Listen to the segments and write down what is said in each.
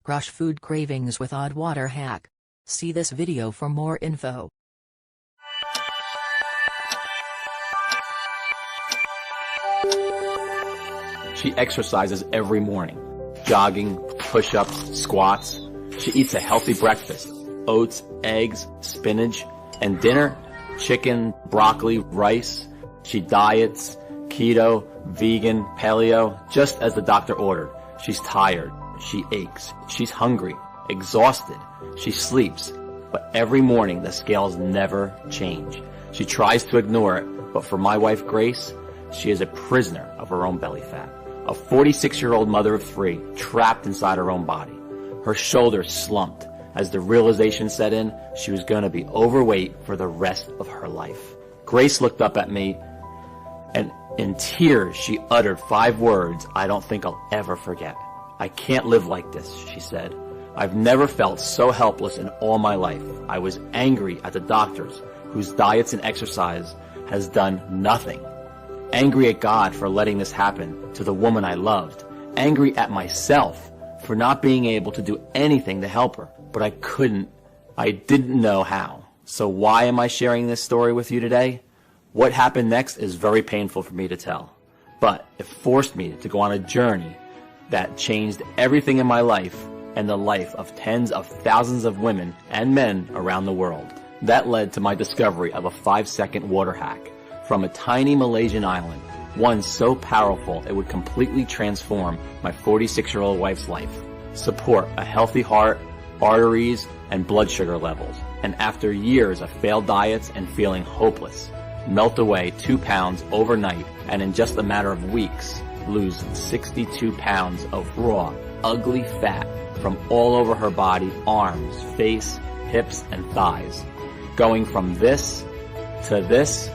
Crush food cravings with odd water hack. See this video for more info. She exercises every morning. Jogging, push-ups, squats. She eats a healthy breakfast. Oats, eggs, spinach, and dinner, chicken, broccoli, rice. She diets, keto, vegan, paleo, just as the doctor ordered. She's tired. She aches. She's hungry, exhausted. She sleeps. But every morning the scales never change. She tries to ignore it, but for my wife Grace, she is a prisoner of her own belly fat. A 46-year-old mother of 3, trapped inside her own body. Her shoulders slumped as the realization set in she was going to be overweight for the rest of her life. Grace looked up at me, and in tears she uttered 5 words I don't think I'll ever forget. "I can't live like this," she said. "I've never felt so helpless in all my life. I was angry at the doctors, whose diets and exercise has done nothing. Angry at God for letting this happen to the woman I loved. Angry at myself for not being able to do anything to help her. But I couldn't. I didn't know how. So why am I sharing this story with you today? What happened next is very painful for me to tell. But it forced me to go on a journey that changed everything in my life and the life of tens of thousands of women and men around the world. That led to my discovery of a 5-second water hack from a tiny Malaysian island, one so powerful it would completely transform my 46-year-old wife's life, support a healthy heart, arteries, and blood sugar levels, and after years of failed diets and feeling hopeless, melt away 2 pounds overnight, and in just a matter of weeks, lose 62 pounds of raw, ugly fat from all over her body, arms, face, hips, and thighs, going from this to this,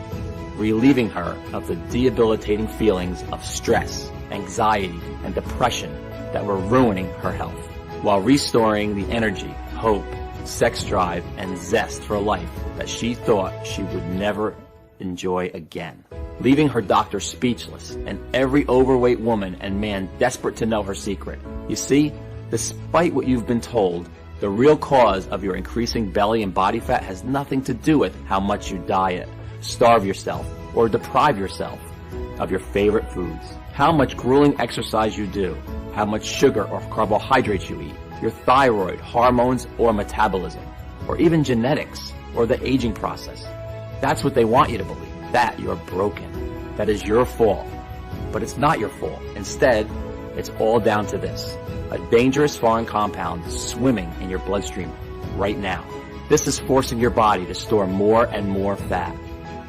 relieving her of the debilitating feelings of stress, anxiety, and depression that were ruining her health, while restoring the energy, hope, sex drive, and zest for life that she thought she would never enjoy again, leaving her doctor speechless and every overweight woman and man desperate to know her secret. You see, despite what you've been told, the real cause of your increasing belly and body fat has nothing to do with how much you diet, starve yourself, or deprive yourself of your favorite foods, how much grueling exercise you do, how much sugar or carbohydrates you eat, your thyroid, hormones, or metabolism, or even genetics, or the aging process. That's what they want you to believe, that you're broken, that is your fault. But it's not your fault. Instead, it's all down to this: a dangerous foreign compound swimming in your bloodstream right now. This is forcing your body to store more and more fat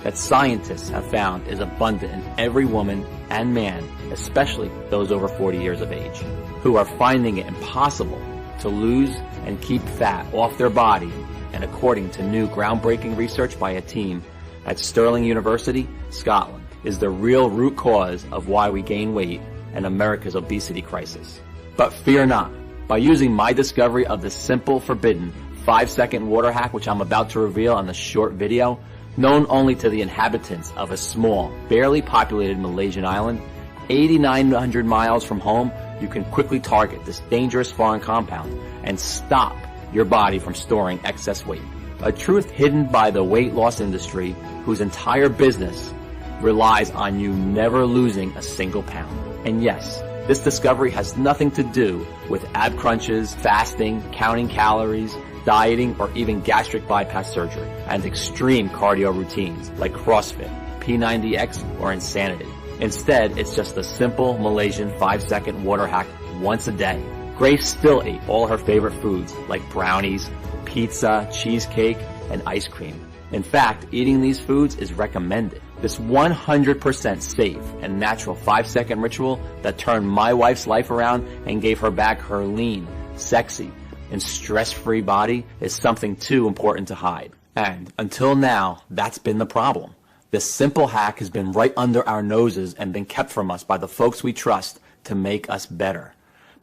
that scientists have found is abundant in every woman and man, especially those over 40 years of age, who are finding it impossible to lose and keep fat off their body. And according to new groundbreaking research by a team at Stirling University, Scotland, is the real root cause of why we gain weight and America's obesity crisis. But fear not. By using my discovery of the simple, forbidden 5-second water hack, which I'm about to reveal on this short video, known only to the inhabitants of a small, barely populated Malaysian island, 8,900 miles from home, you can quickly target this dangerous foreign compound and stop your body from storing excess weight. A truth hidden by the weight loss industry, whose entire business relies on you never losing a single pound. And yes, this discovery has nothing to do with ab crunches, fasting, counting calories, dieting, or even gastric bypass surgery, and extreme cardio routines like CrossFit, P90X, or Insanity. Instead, it's just a simple Malaysian 5-second water hack once a day. Grace still ate all her favorite foods like brownies, pizza, cheesecake, and ice cream. In fact, eating these foods is recommended. This 100% safe and natural 5-second ritual that turned my wife's life around and gave her back her lean, sexy, and stress-free body is something too important to hide. And until now, that's been the problem. This simple hack has been right under our noses and been kept from us by the folks we trust to make us better.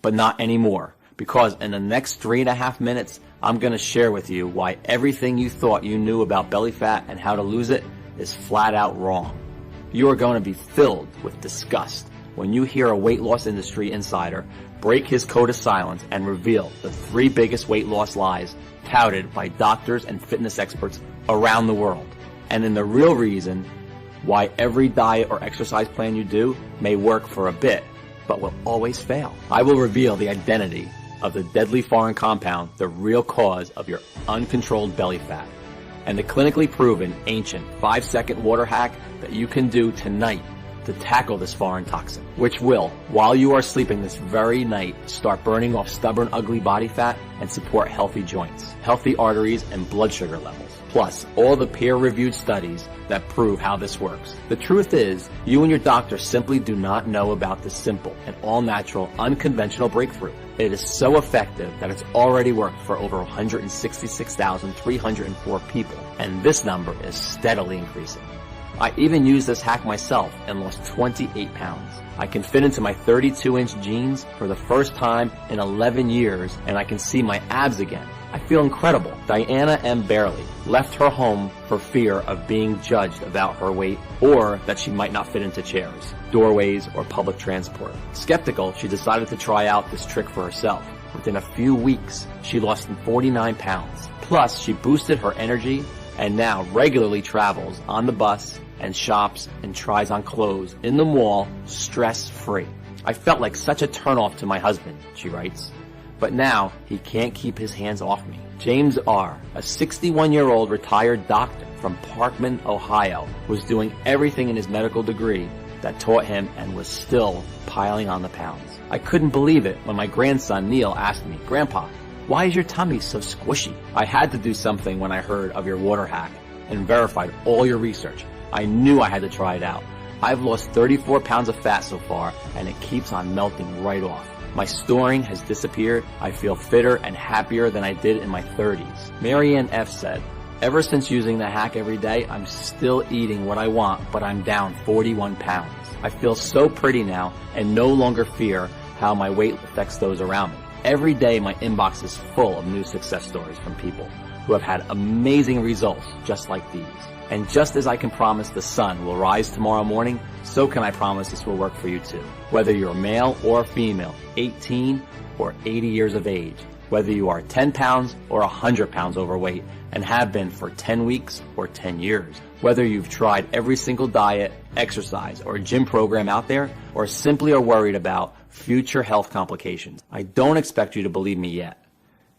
But not anymore, because in the next 3.5 minutes, I'm going to share with you why everything you thought you knew about belly fat and how to lose it is flat out wrong. You are going to be filled with disgust when you hear a weight loss industry insider break his code of silence and reveal the 3 biggest weight loss lies touted by doctors and fitness experts around the world. And in the real reason why every diet or exercise plan you do may work for a bit, but will always fail. I will reveal the identity of the deadly foreign compound, the real cause of your uncontrolled belly fat, and the clinically proven ancient 5-second water hack that you can do tonight to tackle this foreign toxin, which will, while you are sleeping this very night, start burning off stubborn, ugly body fat and support healthy joints, healthy arteries, and blood sugar levels. Plus, all the peer-reviewed studies that prove how this works. The truth is, you and your doctor simply do not know about this simple and all-natural, unconventional breakthrough. It is so effective that it's already worked for over 166,304 people, and this number is steadily increasing. I even used this hack myself and lost 28 pounds. I can fit into my 32-inch jeans for the first time in 11 years, and I can see my abs again. I feel incredible. Diana M. Barely left her home for fear of being judged about her weight or that she might not fit into chairs, doorways, or public transport. Skeptical, she decided to try out this trick for herself. Within a few weeks, she lost 49 pounds. Plus, she boosted her energy and now regularly travels on the bus and shops and tries on clothes in the mall stress-free. I felt like such a turnoff to my husband, she writes. But now he can't keep his hands off me. James R., a 61-year-old retired doctor from Parkman, Ohio, was doing everything in his medical degree that taught him and was still piling on the pounds. I couldn't believe it when my grandson Neil asked me, "Grandpa, why is your tummy so squishy?" I had to do something when I heard of your water hack and verified all your research. I knew I had to try it out. I've lost 34 pounds of fat so far, and it keeps on melting right off. My storing has disappeared. I feel fitter and happier than I did in my 30s. Marianne F. said, "Ever since using the hack every day, I'm still eating what I want, but I'm down 41 pounds. I feel so pretty now and no longer fear how my weight affects those around me. Every day my inbox is full of new success stories from people who have had amazing results just like these. And just as I can promise the sun will rise tomorrow morning, so can I promise this will work for you too. Whether you're male or female, 18 or 80 years of age, whether you are 10 pounds or 100 pounds overweight and have been for 10 weeks or 10 years, whether you've tried every single diet, exercise, or gym program out there, or simply are worried about future health complications. I don't expect you to believe me yet.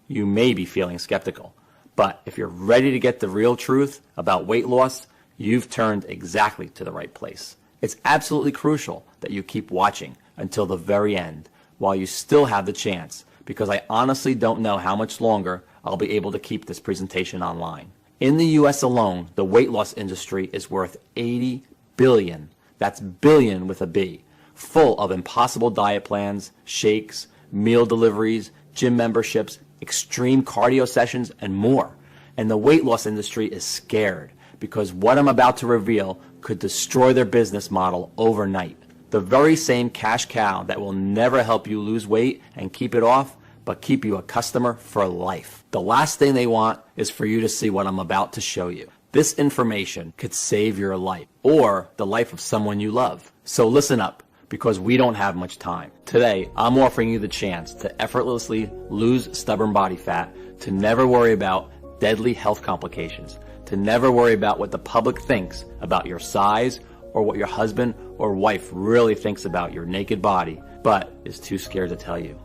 You may be feeling skeptical. But if you're ready to get the real truth about weight loss, you've turned exactly to the right place. It's absolutely crucial that you keep watching until the very end while you still have the chance, because I honestly don't know how much longer I'll be able to keep this presentation online. In the US alone, the weight loss industry is worth $80 billion. That's billion with a B, full of impossible diet plans, shakes, meal deliveries, gym memberships, extreme cardio sessions, and more. And the weight loss industry is scared because what I'm about to reveal could destroy their business model overnight. The very same cash cow that will never help you lose weight and keep it off, but keep you a customer for life. The last thing they want is for you to see what I'm about to show you. This information could save your life or the life of someone you love. So listen up, because we don't have much time. Today, I'm offering you the chance to effortlessly lose stubborn body fat, to never worry about deadly health complications, to never worry about what the public thinks about your size or what your husband or wife really thinks about your naked body, but is too scared to tell you.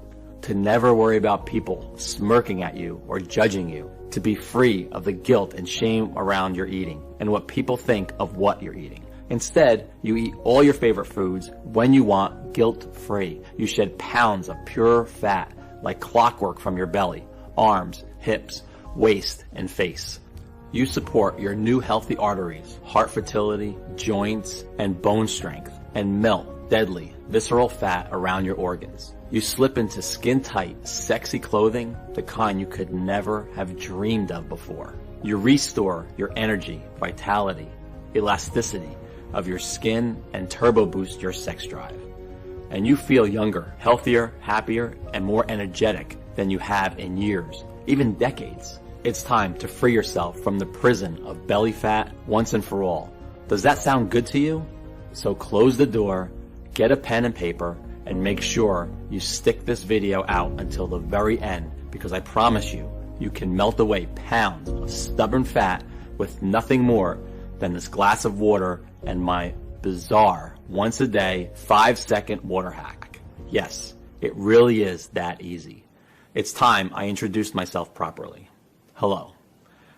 To never worry about people smirking at you or judging you, to be free of the guilt and shame around your eating and what people think of what you're eating. Instead, you eat all your favorite foods when you want, guilt-free. You shed pounds of pure fat like clockwork from your belly, arms, hips, waist, and face. You support your new healthy arteries, heart fertility, joints, and bone strength, and melt deadly, visceral fat around your organs. You slip into skin-tight, sexy clothing, the kind you could never have dreamed of before. You restore your energy, vitality, elasticity of your skin, and turbo boost your sex drive. And you feel younger, healthier, happier, and more energetic than you have in years, even decades. It's time to free yourself from the prison of belly fat once and for all. Does that sound good to you? So close the door, get a pen and paper, and make sure you stick this video out until the very end, because I promise you, you can melt away pounds of stubborn fat with nothing more than this glass of water and my bizarre once a day 5-second water hack. Yes, it really is that easy. It's time I introduced myself properly. Hello,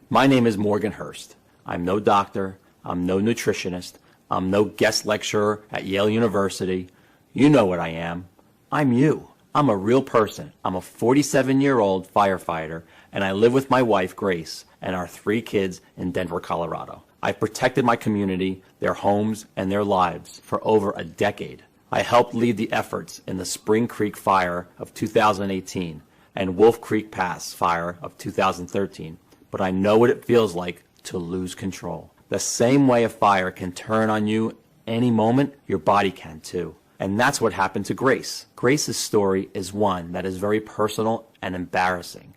my name is Morgan Hurst. I'm no doctor, I'm no nutritionist, I'm no guest lecturer at Yale University. You know what I am. I'm you. I'm a real person. I'm a 47-year-old firefighter, and I live with my wife, Grace, and our 3 kids in Denver, Colorado. I've protected my community, their homes, and their lives for over a decade. I helped lead the efforts in the Spring Creek Fire of 2018 and Wolf Creek Pass Fire of 2013, but I know what it feels like to lose control. The same way a fire can turn on you any moment, your body can too. And that's what happened to Grace. Grace's story is one that is very personal and embarrassing,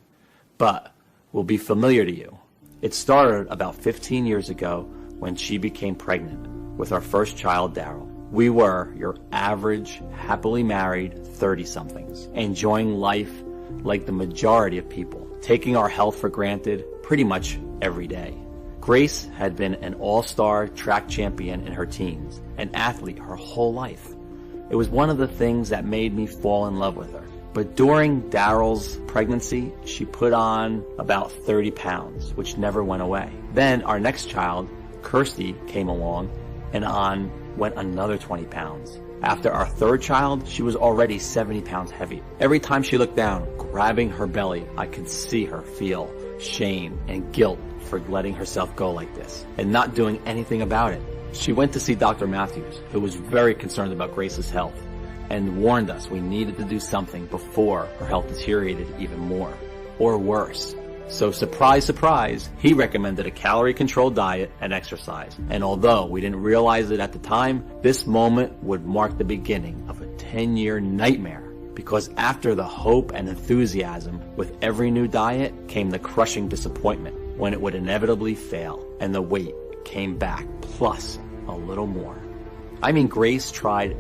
but will be familiar to you. It started about 15 years ago when she became pregnant with our first child, Daryl. We were your average, happily married 30-somethings, enjoying life like the majority of people, taking our health for granted pretty much every day. Grace had been an all-star track champion in her teens, an athlete her whole life. It was one of the things that made me fall in love with her. But during Daryl's pregnancy, she put on about 30 pounds, which never went away. Then our next child, Kirsty, came along, and on went another 20 pounds. After our third child, she was already 70 pounds heavy. Every time she looked down, grabbing her belly, I could see her feel shame and guilt for letting herself go like this and not doing anything about it. She went to see Dr. Matthews, who was very concerned about Grace's health, and warned us we needed to do something before her health deteriorated even more, or worse. So surprise, surprise, he recommended a calorie-controlled diet and exercise. And although we didn't realize it at the time, this moment would mark the beginning of a 10-year nightmare. Because after the hope and enthusiasm with every new diet came the crushing disappointment when it would inevitably fail, and the weight came back, plus a little more. I mean, Grace tried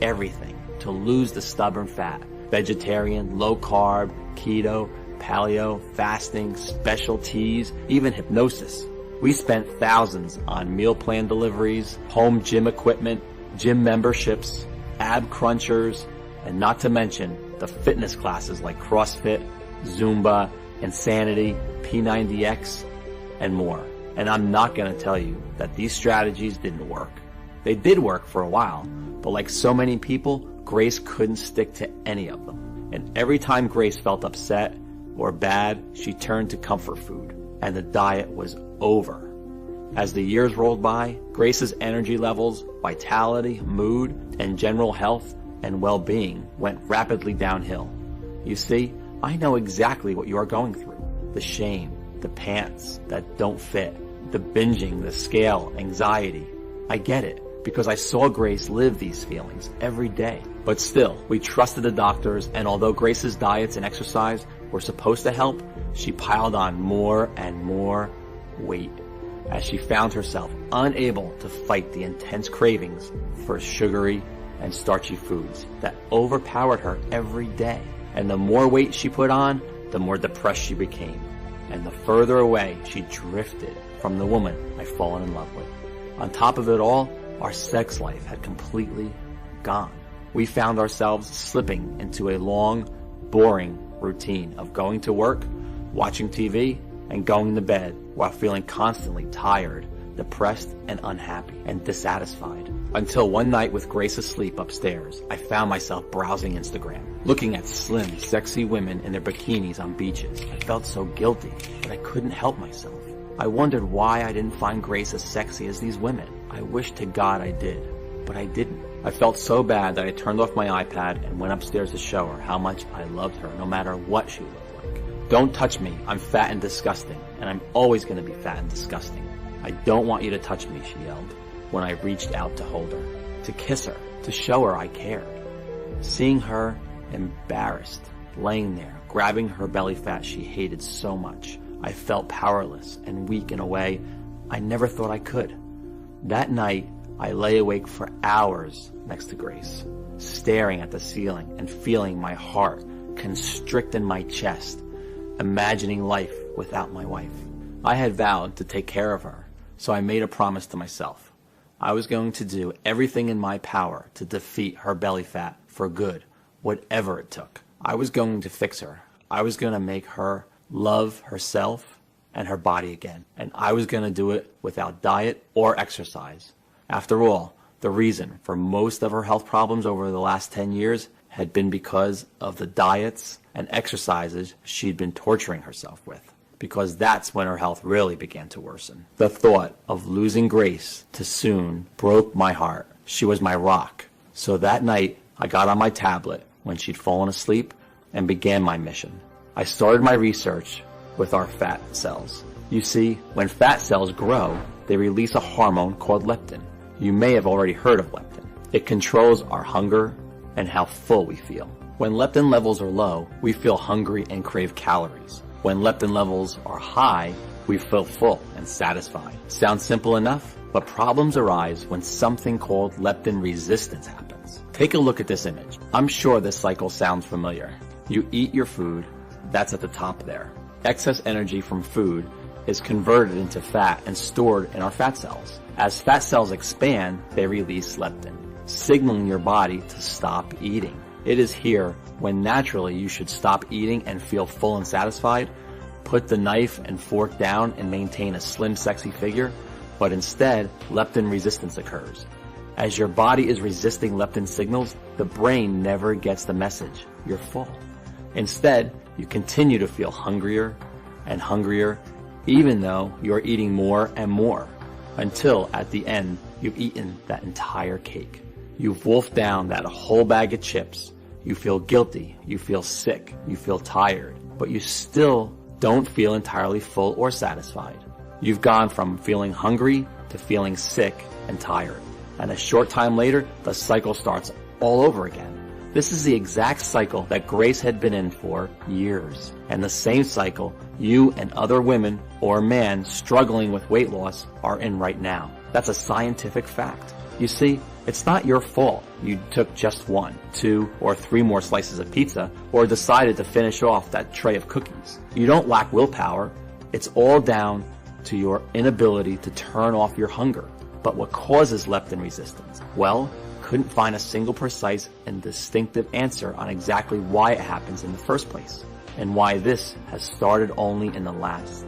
everything to lose the stubborn fat. Vegetarian, low carb, keto, paleo, fasting, special teas, even hypnosis. We spent thousands on meal plan deliveries, home gym equipment, gym memberships, ab crunchers, and not to mention the fitness classes like CrossFit, Zumba, Insanity, P90X, and more. And I'm not going to tell you that these strategies didn't work. They did work for a while, but like so many people, Grace couldn't stick to any of them. And every time Grace felt upset or bad, she turned to comfort food, and the diet was over. As the years rolled by, Grace's energy levels, vitality, mood, and general health and well-being went rapidly downhill. You see, I know exactly what you are going through. The shame, the pants that don't fit, the binging, the scale, anxiety. I get it, because I saw Grace live these feelings every day. But still, we trusted the doctors, and although Grace's diets and exercise were supposed to help, she piled on more and more weight as she found herself unable to fight the intense cravings for sugary and starchy foods that overpowered her every day. And the more weight she put on, the more depressed she became, and the further away she drifted from the woman I'd fallen in love with. On top of it all, our sex life had completely gone. We found ourselves slipping into a long, boring routine of going to work, watching TV, and going to bed while feeling constantly tired, depressed, and unhappy, and dissatisfied. Until one night with Grace asleep upstairs, I found myself browsing Instagram, looking at slim, sexy women in their bikinis on beaches. I felt so guilty, but I couldn't help myself. I wondered why I didn't find Grace as sexy as these women. I wished to God I did, but I didn't. I felt so bad that I turned off my iPad and went upstairs to show her how much I loved her, no matter what she looked like. Don't touch me, I'm fat and disgusting, and I'm always going to be fat and disgusting. I don't want you to touch me, she yelled, when I reached out to hold her, to kiss her, to show her I cared. Seeing her embarrassed, laying there, grabbing her belly fat she hated so much, I felt powerless and weak in a way I never thought I could. That night, I lay awake for hours next to Grace, staring at the ceiling and feeling my heart constrict in my chest, imagining life without my wife. I had vowed to take care of her, so I made a promise to myself. I was going to do everything in my power to defeat her belly fat for good, whatever it took. I was going to fix her. I was going to make her love herself and her body again. And I was going to do it without diet or exercise. After all, the reason for most of her health problems over the last 10 years had been because of the diets and exercises she'd been torturing herself with. Because that's when her health really began to worsen. The thought of losing Grace too soon broke my heart. She was my rock. So that night, I got on my tablet when she'd fallen asleep and began my mission. I started my research with our fat cells. You see, when fat cells grow, they release a hormone called leptin. You may have already heard of leptin. It controls our hunger and how full we feel. When leptin levels are low, we feel hungry and crave calories. When leptin levels are high, we feel full and satisfied. Sounds simple enough, but problems arise when something called leptin resistance happens. Take a look at this image. I'm sure this cycle sounds familiar. You eat your food, that's at the top there. Excess energy from food is converted into fat and stored in our fat cells. As fat cells expand, they release leptin, signaling your body to stop eating. It is here when naturally you should stop eating and feel full and satisfied, put the knife and fork down and maintain a slim, sexy figure, but instead, leptin resistance occurs. As your body is resisting leptin signals, the brain never gets the message, you're full. Instead, you continue to feel hungrier and hungrier, even though you're eating more and more, until at the end, you've eaten that entire cake. You've wolfed down that whole bag of chips. You feel guilty, you feel sick, you feel tired, but you still don't feel entirely full or satisfied. You've gone from feeling hungry to feeling sick and tired. And a short time later, the cycle starts all over again. This is the exact cycle that Grace had been in for years. And the same cycle you and other women or men struggling with weight loss are in right now. That's a scientific fact. You see, it's not your fault you took just 1, 2, or 3 more slices of pizza or decided to finish off that tray of cookies. You don't lack willpower. It's all down to your inability to turn off your hunger. But what causes leptin resistance? Well, couldn't find a single precise and distinctive answer on exactly why it happens in the first place, and why this has started only in the last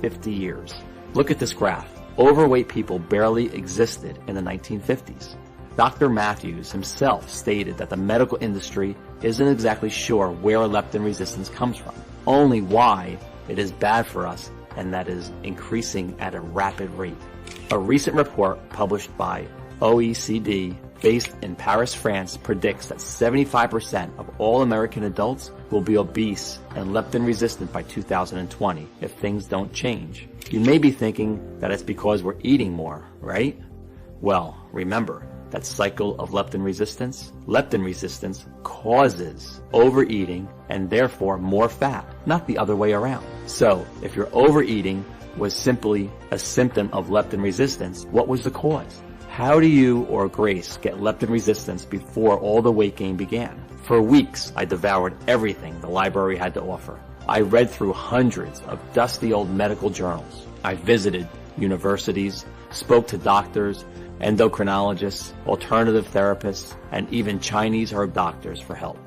50 years. Look at this graph. Overweight people barely existed in the 1950s. Dr. Matthews himself stated that the medical industry isn't exactly sure where leptin resistance comes from, only why it is bad for us and that is increasing at a rapid rate. A recent report published by OECD based in Paris, France, predicts that 75% of all American adults will be obese and leptin resistant by 2020 if things don't change. You may be thinking that it's because we're eating more, right? Well, remember that cycle of leptin resistance? Leptin resistance causes overeating and therefore more fat, not the other way around. So, if your overeating was simply a symptom of leptin resistance, what was the cause? How do you or Grace get leptin resistance before all the weight gain began? For weeks, I devoured everything the library had to offer. I read through hundreds of dusty old medical journals. I visited universities, spoke to doctors, endocrinologists, alternative therapists, and even Chinese herb doctors for help.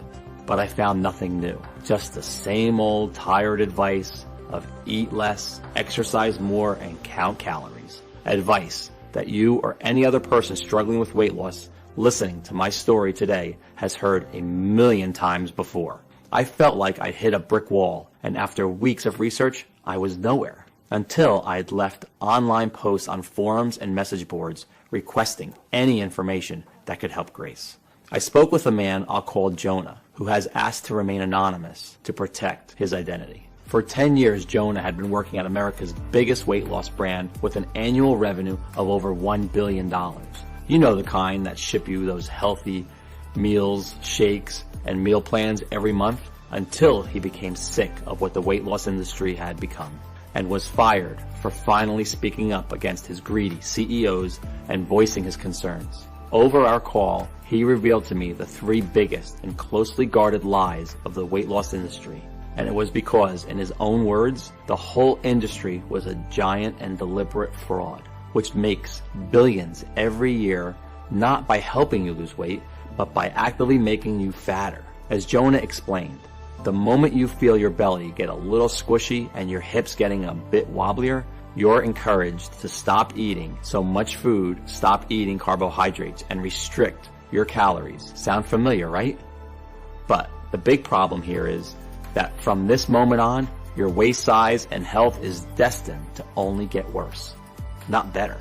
But I found nothing new. Just the same old tired advice of eat less, exercise more, and count calories. Advice that you or any other person struggling with weight loss listening to my story today has heard a million times before. I felt like I'd hit a brick wall, and after weeks of research, I was nowhere. Until I'd left online posts on forums and message boards requesting any information that could help Grace. I spoke with a man I'll call Jonah, who has asked to remain anonymous to protect his identity. For 10 years, Jonah had been working at America's biggest weight loss brand with an annual revenue of over $1 billion. You know the kind that ship you those healthy meals, shakes, and meal plans every month, until he became sick of what the weight loss industry had become and was fired for finally speaking up against his greedy CEOs and voicing his concerns. Over our call, he he revealed to me the 3 biggest and closely guarded lies of the weight loss industry. And it was because, in his own words, the whole industry was a giant and deliberate fraud, which makes billions every year, not by helping you lose weight, but by actively making you fatter. As Jonah explained, the moment you feel your belly get a little squishy and your hips getting a bit wobblier, you're encouraged to stop eating so much food, stop eating carbohydrates, and restrict your calories. Sound familiar, right? But the big problem here is that from this moment on, your waist size and health is destined to only get worse, not better.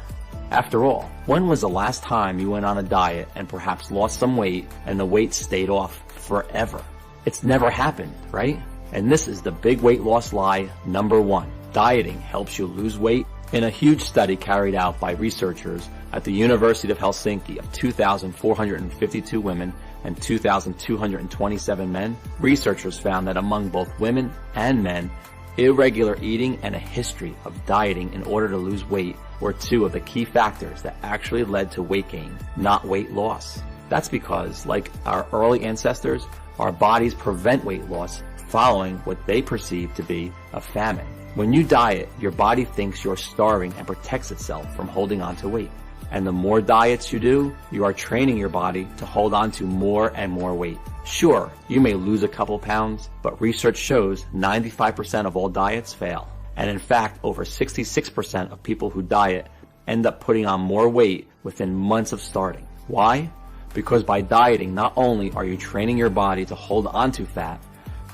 After all, when was the last time you went on a diet and perhaps lost some weight and the weight stayed off forever? It's never happened, right? And this is the big weight loss lie number 1. Dieting helps you lose weight. In a huge study carried out by researchers at the University of Helsinki of 2,452 women and 2,227 men, researchers found that among both women and men, irregular eating and a history of dieting in order to lose weight were 2 of the key factors that actually led to weight gain, not weight loss. That's because, like our early ancestors, our bodies prevent weight loss following what they perceive to be a famine. When you diet, your body thinks you're starving and protects itself from holding on to weight. And the more diets you do, you are training your body to hold on to more and more weight. Sure, you may lose a couple pounds, but research shows 95% of all diets fail. And in fact, over 66% of people who diet end up putting on more weight within months of starting. Why? Because by dieting, not only are you training your body to hold on to fat,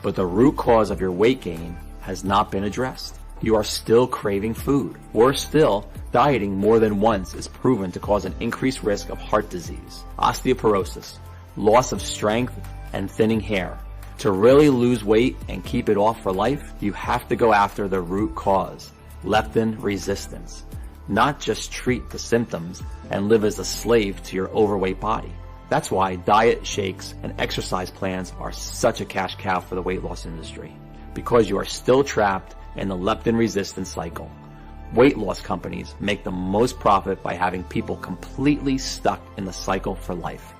but the root cause of your weight gain has not been addressed. You are still craving food. Worse still, dieting more than once is proven to cause an increased risk of heart disease, osteoporosis, loss of strength, and thinning hair. To really lose weight and keep it off for life, you have to go after the root cause, leptin resistance. Not just treat the symptoms and live as a slave to your overweight body. That's why diet shakes and exercise plans are such a cash cow for the weight loss industry. Because you are still trapped in the leptin resistance cycle. Weight loss companies make the most profit by having people completely stuck in the cycle for life.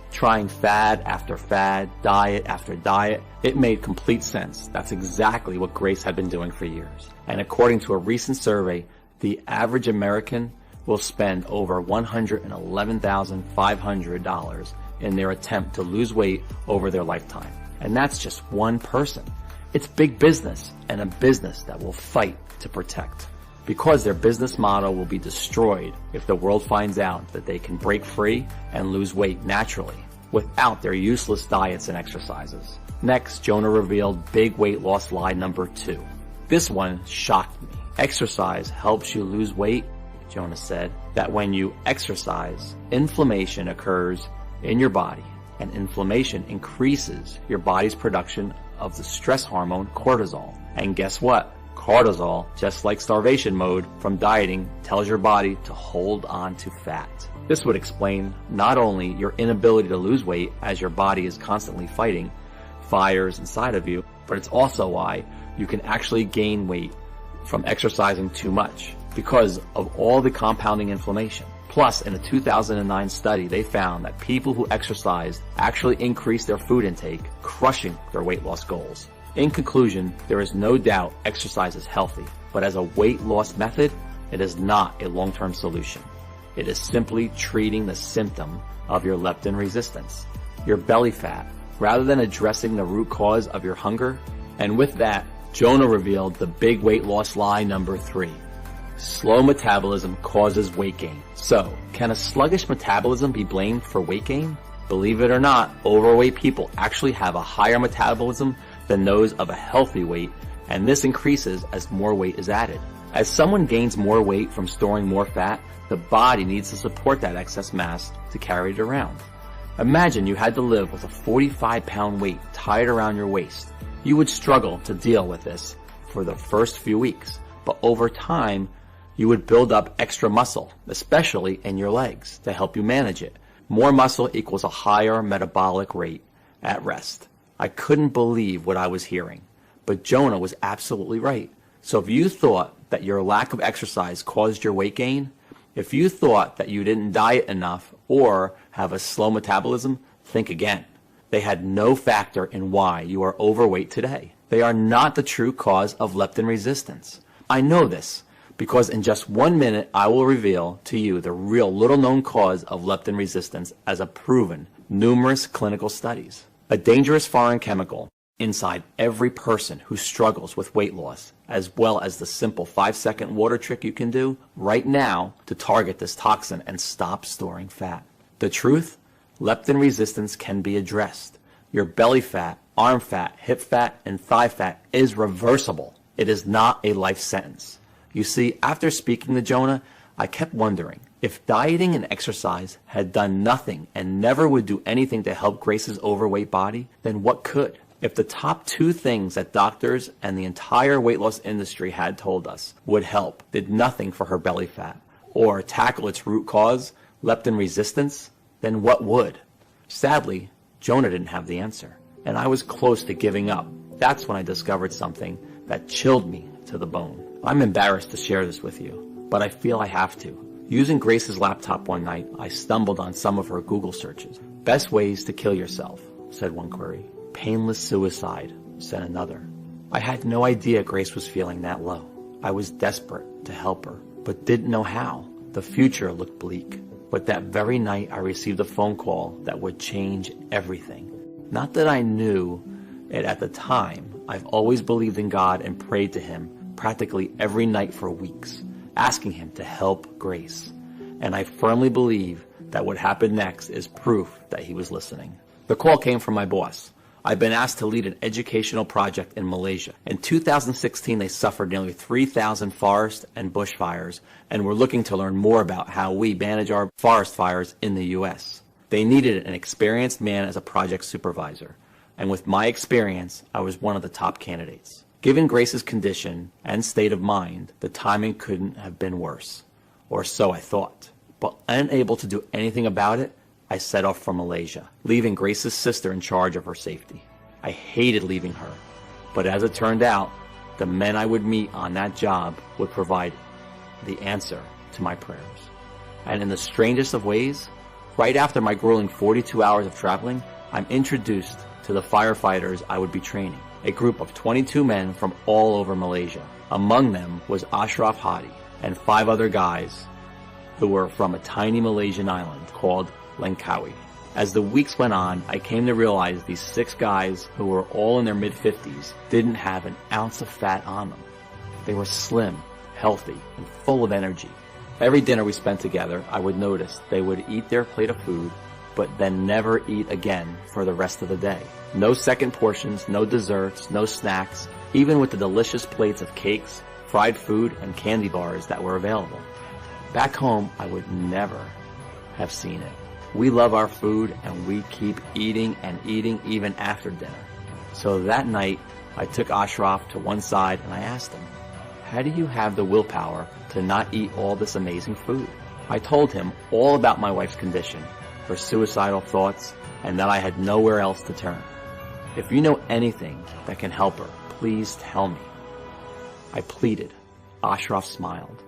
Trying fad after fad, diet after diet, it made complete sense. That's exactly what Grace had been doing for years. And according to a recent survey, the average American will spend over $111,500 in their attempt to lose weight over their lifetime. And that's just one person. It's big business, and a business that will fight to protect. Because their business model will be destroyed if the world finds out that they can break free and lose weight naturally without their useless diets and exercises. Next, Jonah revealed big weight loss lie number 2. This one shocked me. Exercise helps you lose weight. Jonah said that when you exercise, inflammation occurs in your body, and inflammation increases your body's production of the stress hormone cortisol. And guess what? Cortisol, just like starvation mode from dieting, tells your body to hold on to fat. This would explain not only your inability to lose weight as your body is constantly fighting fires inside of you, but it's also why you can actually gain weight from exercising too much because of all the compounding inflammation. Plus, in a 2009 study, they found that people who exercised actually increased their food intake, crushing their weight loss goals. In conclusion, there is no doubt exercise is healthy, but as a weight loss method, it is not a long-term solution. It is simply treating the symptom of your leptin resistance, your belly fat, rather than addressing the root cause of your hunger. And with that, Jonah revealed the big weight loss lie number 3. Slow metabolism causes weight gain. So, can a sluggish metabolism be blamed for weight gain? Believe it or not, overweight people actually have a higher metabolism than those of a healthy weight, and this increases as more weight is added. As someone gains more weight from storing more fat, the body needs to support that excess mass to carry it around. Imagine you had to live with a 45-pound weight tied around your waist. You would struggle to deal with this for the first few weeks, but over time, you would build up extra muscle, especially in your legs, to help you manage it. More muscle equals a higher metabolic rate at rest. I couldn't believe what I was hearing, but Jonah was absolutely right. So if you thought that your lack of exercise caused your weight gain, if you thought that you didn't diet enough or have a slow metabolism, think again. They had no factor in why you are overweight today. They are not the true cause of leptin resistance. I know this because in just 1 minute I will reveal to you the real little-known cause of leptin resistance as a proven numerous clinical studies. A dangerous foreign chemical inside every person who struggles with weight loss, as well as the simple 5-second water trick you can do right now to target this toxin and stop storing fat. The truth? Leptin resistance can be addressed. Your belly fat, arm fat, hip fat, and thigh fat is reversible. It is not a life sentence. You see, after speaking to Jonah, I kept wondering, if dieting and exercise had done nothing and never would do anything to help Grace's overweight body, then what could? If the top 2 things that doctors and the entire weight loss industry had told us would help did nothing for her belly fat, or tackle its root cause, leptin resistance, then what would? Sadly, Jonah didn't have the answer, and I was close to giving up. That's when I discovered something that chilled me to the bone. I'm embarrassed to share this with you, but I feel I have to. Using Grace's laptop one night, I stumbled on some of her Google searches. Best ways to kill yourself, said one query. Painless suicide, said another. I had no idea Grace was feeling that low. I was desperate to help her, but didn't know how. The future looked bleak. But that very night I received a phone call that would change everything. Not that I knew it at the time. I've always believed in God and prayed to Him practically every night for weeks, asking Him to help Grace. And I firmly believe that what happened next is proof that He was listening. The call came from my boss. I've been asked to lead an educational project in Malaysia. In 2016, they suffered nearly 3,000 forest and bushfires and were looking to learn more about how we manage our forest fires in the U.S. They needed an experienced man as a project supervisor, and with my experience, I was one of the top candidates. Given Grace's condition and state of mind, the timing couldn't have been worse, or so I thought. But unable to do anything about it, I set off for Malaysia, leaving Grace's sister in charge of her safety. I hated leaving her, but as it turned out, the men I would meet on that job would provide the answer to my prayers. And in the strangest of ways, right after my grueling 42 hours of traveling, I'm introduced to the firefighters I would be training, a group of 22 men from all over Malaysia. Among them was Ashraf Hadi and 5 other guys who were from a tiny Malaysian island called Langkawi. As the weeks went on, I came to realize these 6 guys, who were all in their mid-50s, didn't have an ounce of fat on them. They were slim, healthy, and full of energy. Every dinner we spent together, I would notice they would eat their plate of food, but then never eat again for the rest of the day. No second portions, no desserts, no snacks, even with the delicious plates of cakes, fried food, and candy bars that were available. Back home, I would never have seen it. We love our food and we keep eating and eating even after dinner. So that night, I took Ashraf to one side and I asked him, how do you have the willpower to not eat all this amazing food? I told him all about my wife's condition, her suicidal thoughts, and that I had nowhere else to turn. If you know anything that can help her, please tell me. I pleaded. Ashraf smiled,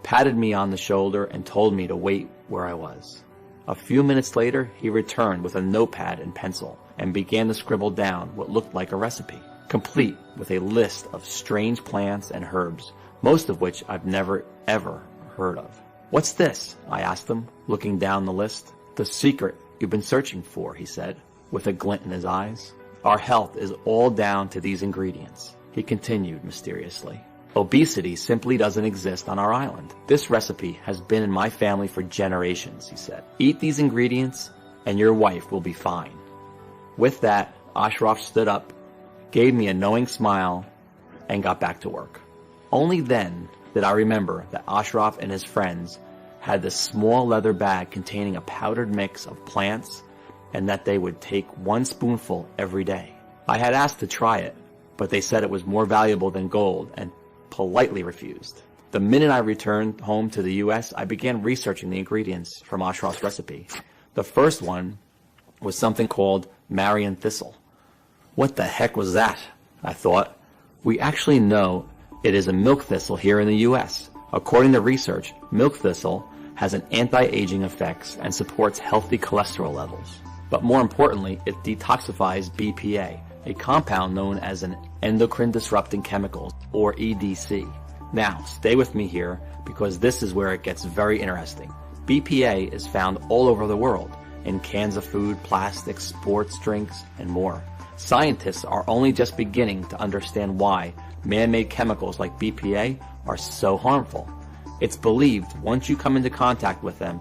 patted me on the shoulder, and told me to wait where I was. A few minutes later, he returned with a notepad and pencil and began to scribble down what looked like a recipe, complete with a list of strange plants and herbs, most of which I've never ever heard of. What's this? I asked him, looking down the list. The secret you've been searching for, he said, with a glint in his eyes. Our health is all down to these ingredients, he continued mysteriously. Obesity simply doesn't exist on our island. This recipe has been in my family for generations, he said. Eat these ingredients and your wife will be fine. With that, Ashraf stood up, gave me a knowing smile, and got back to work. Only then did I remember that Ashraf and his friends had this small leather bag containing a powdered mix of plants and that they would take 1 spoonful every day. I had asked to try it, but they said it was more valuable than gold and politely refused. The minute I returned home to the U.S., I began researching the ingredients from Ashraf's recipe. The first one was something called Marian thistle. What the heck was that? I thought. We actually know it is a milk thistle here in the U.S. According to research, milk thistle has an anti-aging effects and supports healthy cholesterol levels. But more importantly, it detoxifies BPA, a compound known as an endocrine disrupting chemical, or EDC. Now, stay with me here because this is where it gets very interesting. BPA is found all over the world, in cans of food, plastics, sports drinks, and more. Scientists are only just beginning to understand why man-made chemicals like BPA are so harmful. It's believed once you come into contact with them,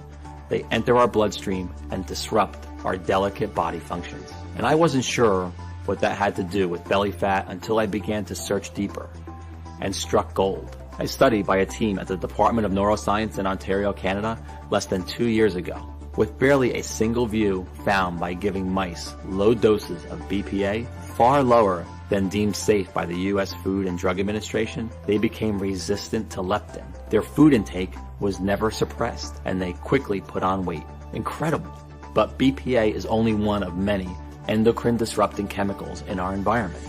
they enter our bloodstream and disrupt our delicate body functions. And I wasn't sure what that had to do with belly fat until I began to search deeper and struck gold. I studied by a team at the Department of Neuroscience in Ontario, Canada, less than 2 years ago. With barely a single view found by giving mice low doses of BPA, far lower than deemed safe by the U.S. Food and Drug Administration, they became resistant to leptin. Their food intake was never suppressed, and they quickly put on weight. Incredible. But BPA is only one of many endocrine disrupting chemicals in our environment.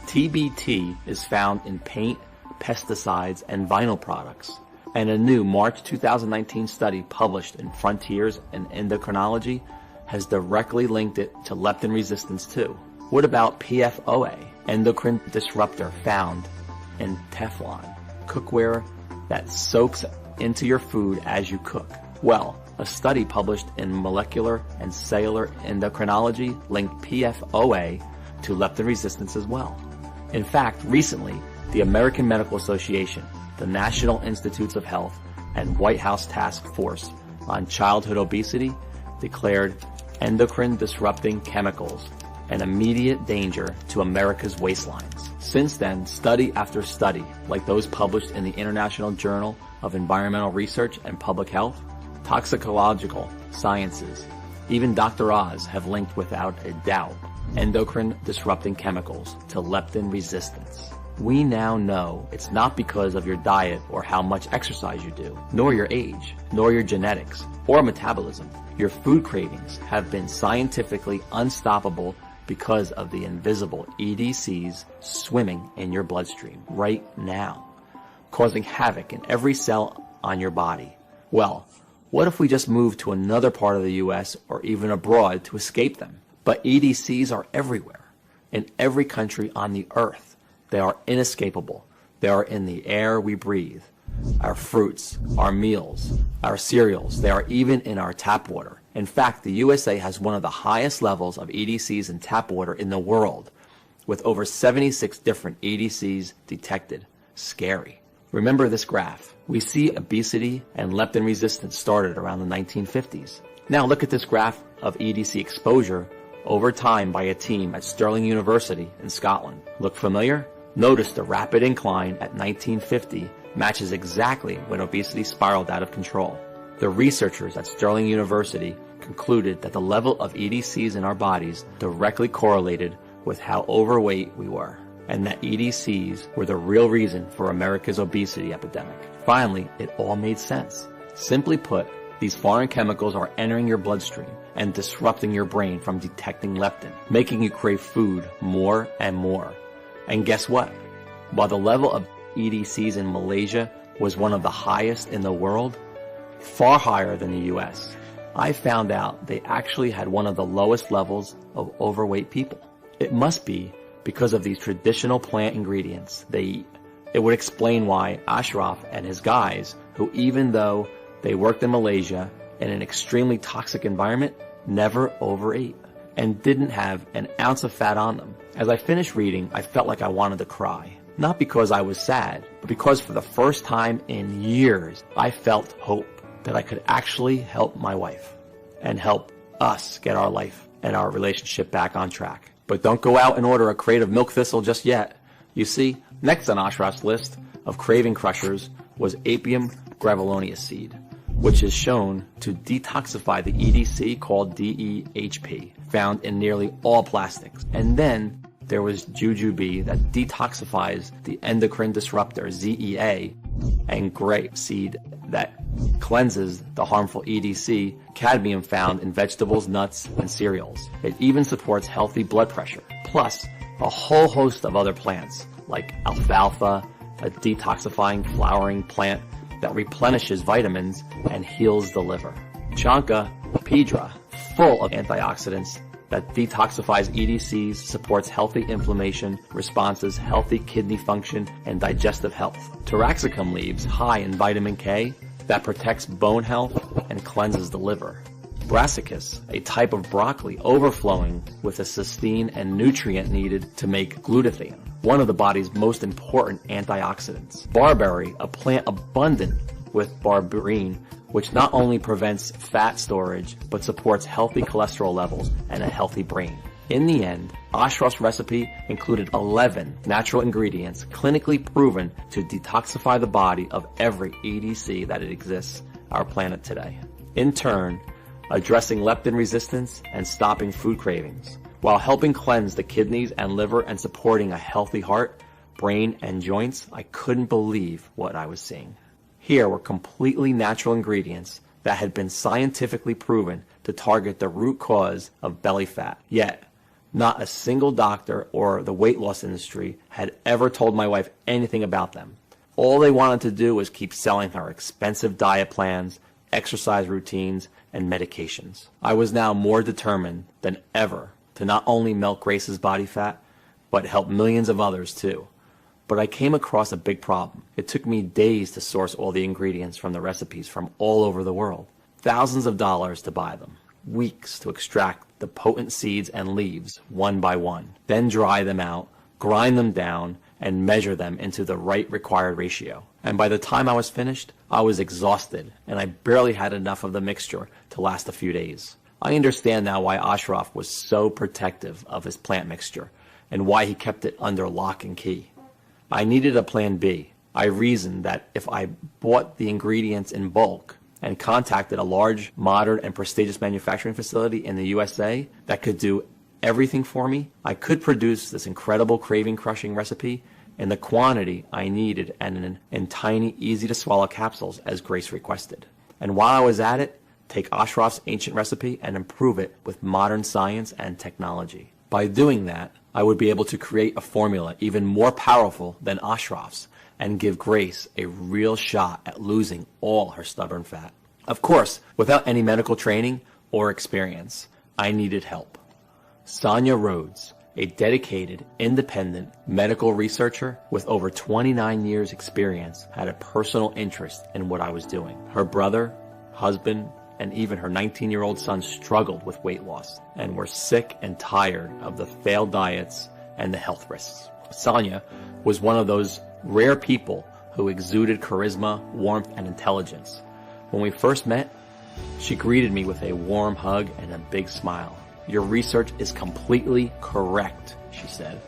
TBT is found in paint, pesticides, and vinyl products. And a new March 2019 study published in Frontiers in Endocrinology has directly linked it to leptin resistance too. What about PFOA, endocrine disruptor found in Teflon, cookware that soaks into your food as you cook? Well, a study published in Molecular and Cellular Endocrinology linked PFOA to leptin resistance as well. In fact, recently, the American Medical Association, the National Institutes of Health, and White House Task Force on Childhood Obesity declared endocrine disrupting chemicals an immediate danger to America's waistlines. Since then, study after study, like those published in the International Journal of Environmental Research and Public Health, Toxicological Sciences, even Dr. Oz have linked without a doubt endocrine disrupting chemicals to leptin resistance. We now know it's not because of your diet or how much exercise you do, nor your age, nor your genetics, or metabolism. Your food cravings have been scientifically unstoppable because of the invisible EDCs swimming in your bloodstream right now, causing havoc in every cell on your body. Well, what if we just moved to another part of the US or even abroad to escape them? But EDCs are everywhere, in every country on the earth. They are inescapable. They are in the air we breathe, our fruits, our meals, our cereals. They are even in our tap water. In fact, the USA has one of the highest levels of EDCs in tap water in the world, with over 76 different EDCs detected. Scary. Remember this graph. We see obesity and leptin resistance started around the 1950s. Now look at this graph of EDC exposure over time by a team at Stirling University in Scotland. Look familiar? Notice the rapid incline at 1950 matches exactly when obesity spiraled out of control. The researchers at Stirling University concluded that the level of EDCs in our bodies directly correlated with how overweight we were, and that EDCs were the real reason for America's obesity epidemic. Finally, it all made sense. Simply put, these foreign chemicals are entering your bloodstream and disrupting your brain from detecting leptin, making you crave food more and more. And guess what? While the level of EDCs in Malaysia was one of the highest in the world, far higher than the US, I found out they actually had one of the lowest levels of overweight people. It must be because of these traditional plant ingredients they eat. It would explain why Ashraf and his guys, who even though they worked in Malaysia in an extremely toxic environment, never overate and didn't have an ounce of fat on them. As I finished reading, I felt like I wanted to cry. Not because I was sad, but because for the first time in years, I felt hope that I could actually help my wife and help us get our life and our relationship back on track. But don't go out and order a crate of milk thistle just yet. You see, next on Ashraf's list of craving crushers was Apium graveolonius seed, which is shown to detoxify the EDC called DEHP, found in nearly all plastics. And then there was jujube that detoxifies the endocrine disruptor ZEA, and grape seed that cleanses the harmful EDC, cadmium found in vegetables, nuts, and cereals. It even supports healthy blood pressure, plus a whole host of other plants like alfalfa, a detoxifying flowering plant that replenishes vitamins and heals the liver. Chanca pedra, full of antioxidants that detoxifies EDCs, supports healthy inflammation responses, healthy kidney function, and digestive health. Taraxacum leaves, high in vitamin K, that protects bone health and cleanses the liver. Brassicas, a type of broccoli overflowing with the cysteine and nutrient needed to make glutathione, one of the body's most important antioxidants. Barberry, a plant abundant with berberine, which not only prevents fat storage, but supports healthy cholesterol levels and a healthy brain. In the end, Ashraf's recipe included 11 natural ingredients clinically proven to detoxify the body of every EDC that it exists on our planet today. In turn, addressing leptin resistance and stopping food cravings, while helping cleanse the kidneys and liver and supporting a healthy heart, brain, and joints. I couldn't believe what I was seeing. Here were completely natural ingredients that had been scientifically proven to target the root cause of belly fat. Yet, not a single doctor or the weight loss industry had ever told my wife anything about them. All they wanted to do was keep selling her expensive diet plans, exercise routines, and medications. I was now more determined than ever to not only melt Grace's body fat, but help millions of others too. But I came across a big problem. It took me days to source all the ingredients from the recipes from all over the world. Thousands of dollars to buy them. Weeks to extract the potent seeds and leaves one by one. Then dry them out, grind them down, and measure them into the right required ratio. And by the time I was finished, I was exhausted, and I barely had enough of the mixture to last a few days. I understand now why Ashraf was so protective of his plant mixture, and why he kept it under lock and key. I needed a plan B. I reasoned that if I bought the ingredients in bulk and contacted a large, modern, and prestigious manufacturing facility in the USA that could do everything for me, I could produce this incredible craving-crushing recipe in the quantity I needed and in tiny, easy-to-swallow capsules as Grace requested. And while I was at it, take Ashraf's ancient recipe and improve it with modern science and technology. By doing that, I would be able to create a formula even more powerful than Ashraf's and give Grace a real shot at losing all her stubborn fat. Of course, without any medical training or experience, I needed help. Sonia Rhodes, a dedicated, independent medical researcher with over 29 years experience, had a personal interest in what I was doing. Her brother, husband, and even her 19-year-old son struggled with weight loss and were sick and tired of the failed diets and the health risks. Sonia was one of those rare people who exuded charisma, warmth, and intelligence. When we first met, she greeted me with a warm hug and a big smile. "Your research is completely correct," she said.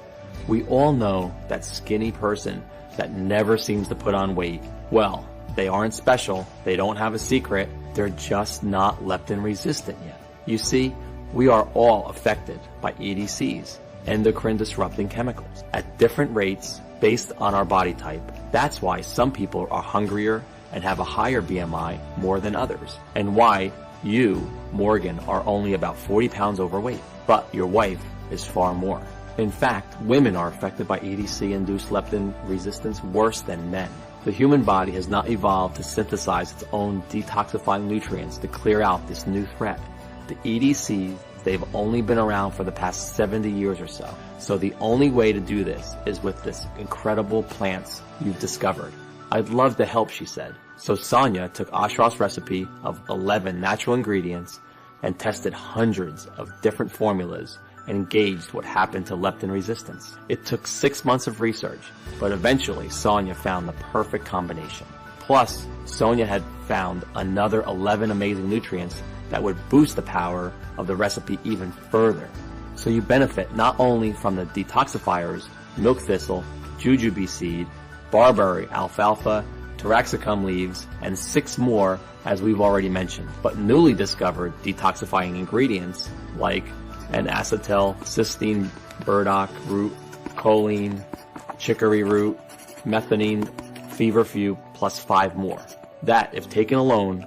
"We all know that skinny person that never seems to put on weight. Well, they aren't special, they don't have a secret, they're just not leptin resistant yet. You see, we are all affected by EDCs, endocrine disrupting chemicals, at different rates based on our body type. That's why some people are hungrier and have a higher BMI more than others, and why you, Morgan, are only about 40 pounds overweight, but your wife is far more. In fact, women are affected by EDC-induced leptin resistance worse than men. The human body has not evolved to synthesize its own detoxifying nutrients to clear out this new threat. The EDCs, they've only been around for the past 70 years or so. So the only way to do this is with this incredible plants you've discovered. I'd love to help, she said. So Sonia took Ashraf's recipe of 11 natural ingredients and tested hundreds of different formulas and gauged what happened to leptin resistance. It took 6 months of research, but eventually Sonia found the perfect combination. Plus, Sonia had found another 11 amazing nutrients that would boost the power of the recipe even further. So you benefit not only from the detoxifiers, milk thistle, jujube seed, barberry, alfalfa, taraxacum leaves, and 6 more as we've already mentioned, but newly discovered detoxifying ingredients like an acetyl cysteine burdock root, choline, chicory root, methionine, feverfew, plus 5 more. That, if taken alone,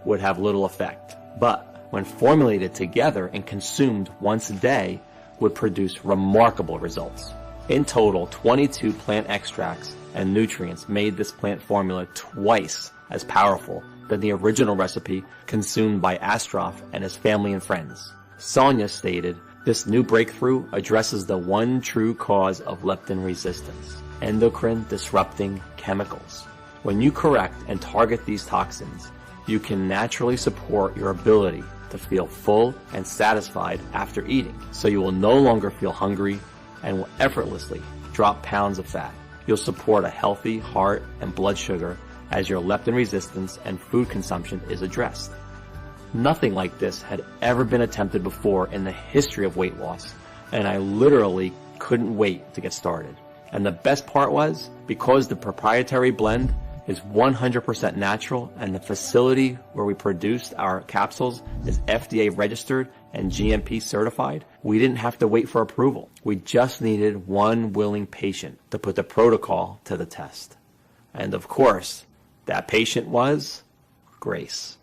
would have little effect, but when formulated together and consumed once a day, would produce remarkable results. In total, 22 plant extracts and nutrients made this plant formula twice as powerful than the original recipe consumed by Astroff and his family and friends. Sonia stated, "This new breakthrough addresses the one true cause of leptin resistance, endocrine disrupting chemicals. When you correct and target these toxins, you can naturally support your ability to feel full and satisfied after eating, so you will no longer feel hungry and will effortlessly drop pounds of fat. You'll support a healthy heart and blood sugar as your leptin resistance and food consumption is addressed." Nothing like this had ever been attempted before in the history of weight loss, and I literally couldn't wait to get started. And the best part was, because the proprietary blend is 100% natural and the facility where we produced our capsules is FDA registered and GMP certified, we didn't have to wait for approval. We just needed one willing patient to put the protocol to the test. And of course, that patient was Grace.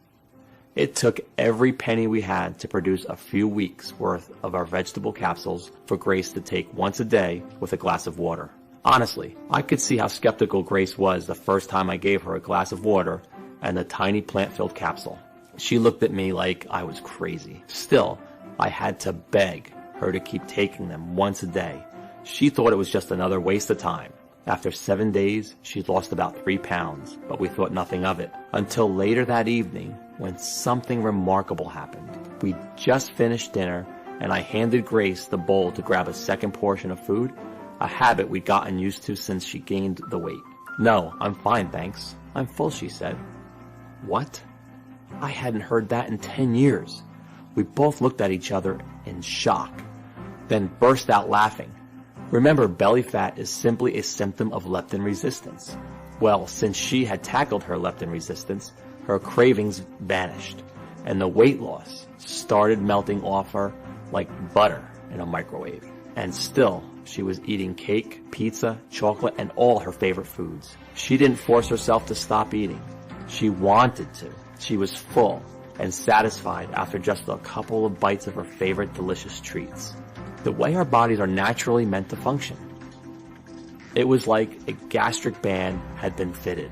It took every penny we had to produce a few weeks worth of our vegetable capsules for Grace to take once a day with a glass of water. Honestly, I could see how skeptical Grace was the first time I gave her a glass of water and the tiny plant-filled capsule. She looked at me like I was crazy. Still, I had to beg her to keep taking them once a day. She thought it was just another waste of time. After 7 days, she'd lost about 3 pounds, but we thought nothing of it. Until later that evening, when something remarkable happened. We just finished dinner, and I handed Grace the bowl to grab a second portion of food, a habit we'd gotten used to since she gained the weight. "No, I'm fine, thanks. I'm full," she said. What? I hadn't heard that in 10 years. We both looked at each other in shock, then burst out laughing. Remember, belly fat is simply a symptom of leptin resistance. Well, since she had tackled her leptin resistance, her cravings vanished, and the weight loss started melting off her like butter in a microwave. And still, she was eating cake, pizza, chocolate, and all her favorite foods. She didn't force herself to stop eating. She wanted to. She was full and satisfied after just a couple of bites of her favorite delicious treats. The way our bodies are naturally meant to function. It was like a gastric band had been fitted,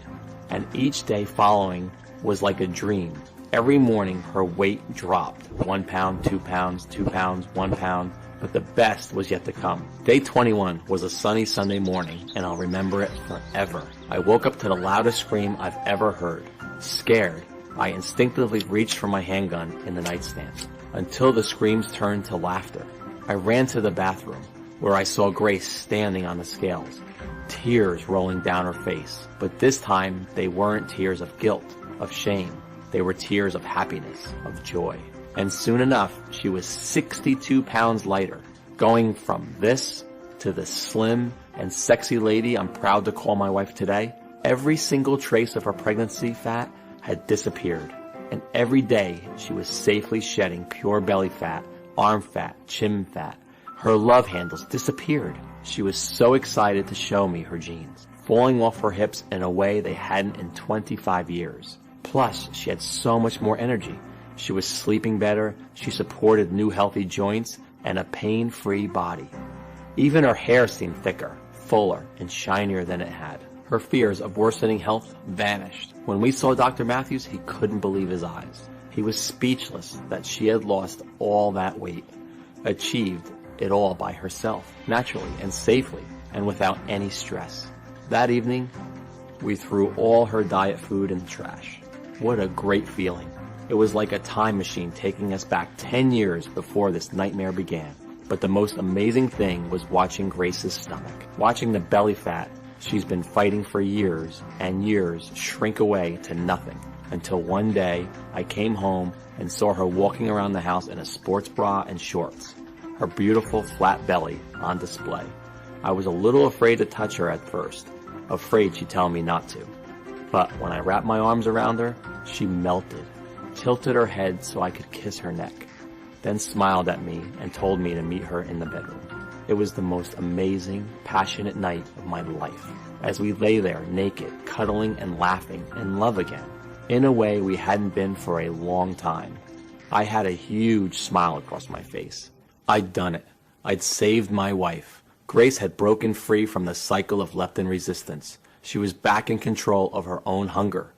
and each day following was like a dream. Every morning her weight dropped. 1 pound, 2 pounds, 2 pounds, 1 pound, but the best was yet to come. Day 21 was a sunny Sunday morning, and I'll remember it forever. I woke up to the loudest scream I've ever heard. Scared, I instinctively reached for my handgun in the nightstand, until the screams turned to laughter. I ran to the bathroom, where I saw Grace standing on the scales, tears rolling down her face. But this time, they weren't tears of guilt, of shame. They were tears of happiness, of joy. And soon enough, she was 62 pounds lighter, going from this to the slim and sexy lady I'm proud to call my wife today. Every single trace of her pregnancy fat had disappeared, and every day she was safely shedding pure belly fat, arm fat, chin fat. Her love handles disappeared. She was so excited to show me her jeans, falling off her hips in a way they hadn't in 25 years. Plus, she had so much more energy. She was sleeping better, she supported new healthy joints, and a pain-free body. Even her hair seemed thicker, fuller, and shinier than it had. Her fears of worsening health vanished. When we saw Dr. Matthews, he couldn't believe his eyes. He was speechless that she had lost all that weight, achieved it all by herself, naturally and safely, and without any stress. That evening, we threw all her diet food in the trash. What a great feeling. It was like a time machine taking us back 10 years before this nightmare began. But the most amazing thing was watching Grace's stomach, watching the belly fat she's been fighting for years and years shrink away to nothing, until one day I came home and saw her walking around the house in a sports bra and shorts, her beautiful flat belly on display. I was a little afraid to touch her at first, afraid she'd tell me not to. But when I wrapped my arms around her, she melted, tilted her head so I could kiss her neck, then smiled at me and told me to meet her in the bedroom. It was the most amazing, passionate night of my life, as we lay there naked, cuddling and laughing in love again, in a way we hadn't been for a long time. I had a huge smile across my face. I'd done it. I'd saved my wife. Grace had broken free from the cycle of leptin resistance. She was back in control of her own hunger.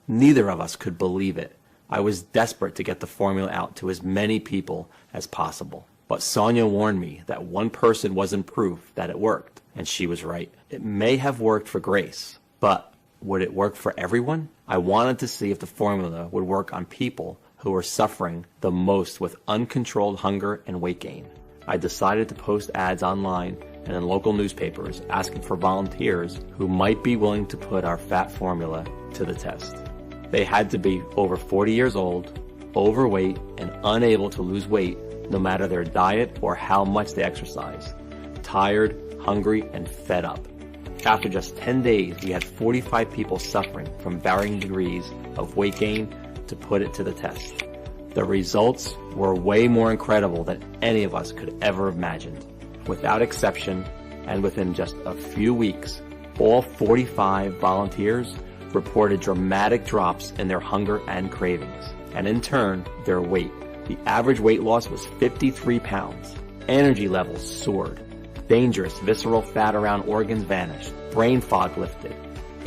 Neither of us could believe it. I was desperate to get the formula out to as many people as possible. But Sonia warned me that one person wasn't proof that it worked, and she was right. It may have worked for Grace, but would it work for everyone? I wanted to see if the formula would work on people who were suffering the most with uncontrolled hunger and weight gain. I decided to post ads online and in local newspapers asking for volunteers who might be willing to put our fat formula to the test. They had to be over 40 years old, overweight, and unable to lose weight no matter their diet or how much they exercise, tired, hungry, and fed up. After just 10 days, we had 45 people suffering from varying degrees of weight gain to put it to the test. The results were way more incredible than any of us could ever have imagined. Without exception, and within just a few weeks, all 45 volunteers reported dramatic drops in their hunger and cravings, and in turn, their weight. The average weight loss was 53 pounds. Energy levels soared. Dangerous visceral fat around organs vanished. Brain fog lifted.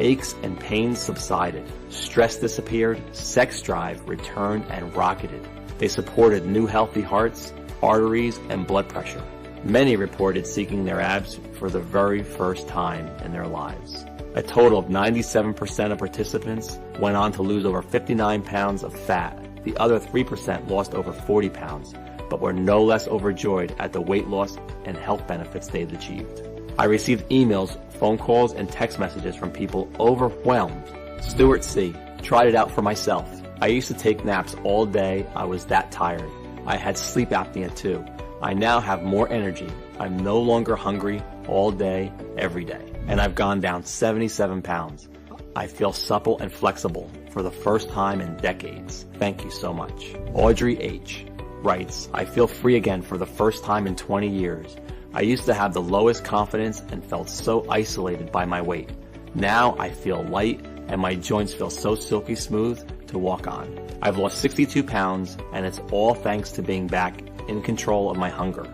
Aches and pains subsided. Stress disappeared. Sex drive returned and rocketed. They supported new healthy hearts, arteries, and blood pressure. Many reported seeking their abs for the very first time in their lives. A total of 97% of participants went on to lose over 59 pounds of fat. The other 3% lost over 40 pounds, but were no less overjoyed at the weight loss and health benefits they'd achieved. I received emails, phone calls, and text messages from people overwhelmed. Stuart C. Tried it out for myself. I used to take naps all day. I was that tired. I had sleep apnea too. I now have more energy. I'm no longer hungry all day, every day. And I've gone down 77 pounds. I feel supple and flexible for the first time in decades. Thank you so much. Audrey H. writes, I feel free again for the first time in 20 years. I used to have the lowest confidence and felt so isolated by my weight. Now I feel light and my joints feel so silky smooth to walk on. I've lost 62 pounds and it's all thanks to being back in control of my hunger.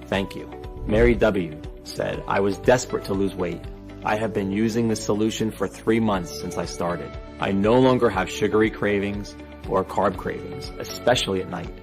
Thank you. Mary W. said, I was desperate to lose weight. I have been using this solution for 3 months since I started. I no longer have sugary cravings or carb cravings, especially at night.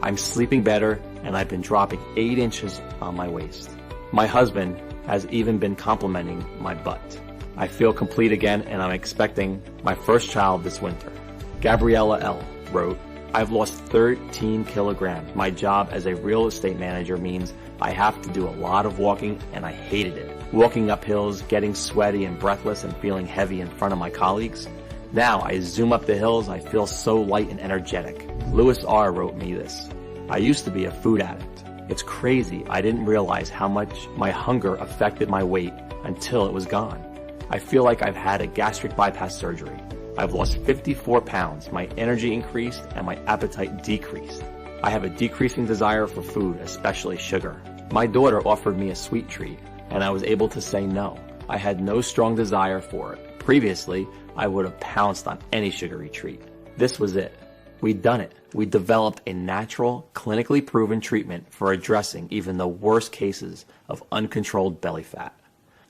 I'm sleeping better and I've been dropping 8 inches on my waist. My husband has even been complimenting my butt. I feel complete again and I'm expecting my first child this winter. Gabriella L. wrote, I've lost 13 kilograms. My job as a real estate manager means I have to do a lot of walking and I hated it. Walking up hills, getting sweaty and breathless and feeling heavy in front of my colleagues. Now I zoom up the hills, I feel so light and energetic. Lewis R. wrote me this. I used to be a food addict. It's crazy, I didn't realize how much my hunger affected my weight until it was gone. I feel like I've had a gastric bypass surgery. I've lost 54 pounds, my energy increased and my appetite decreased. I have a decreasing desire for food, especially sugar. My daughter offered me a sweet treat and I was able to say no. I had no strong desire for it. Previously, I would have pounced on any sugary treat. This was it. We'd done it. We developed a natural, clinically proven treatment for addressing even the worst cases of uncontrolled belly fat.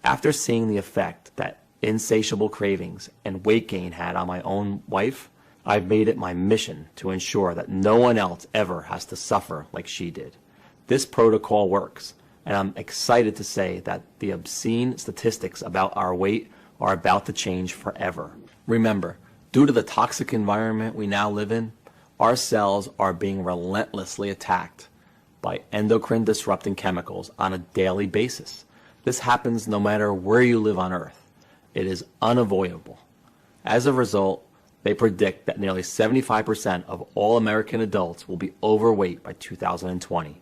After seeing the effect that insatiable cravings and weight gain had on my own wife, I've made it my mission to ensure that no one else ever has to suffer like she did. This protocol works, and I'm excited to say that the obscene statistics about our weight are about to change forever. Remember, due to the toxic environment we now live in, our cells are being relentlessly attacked by endocrine disrupting chemicals on a daily basis. This happens no matter where you live on Earth. It is unavoidable. As a result, they predict that nearly 75% of all American adults will be overweight by 2020.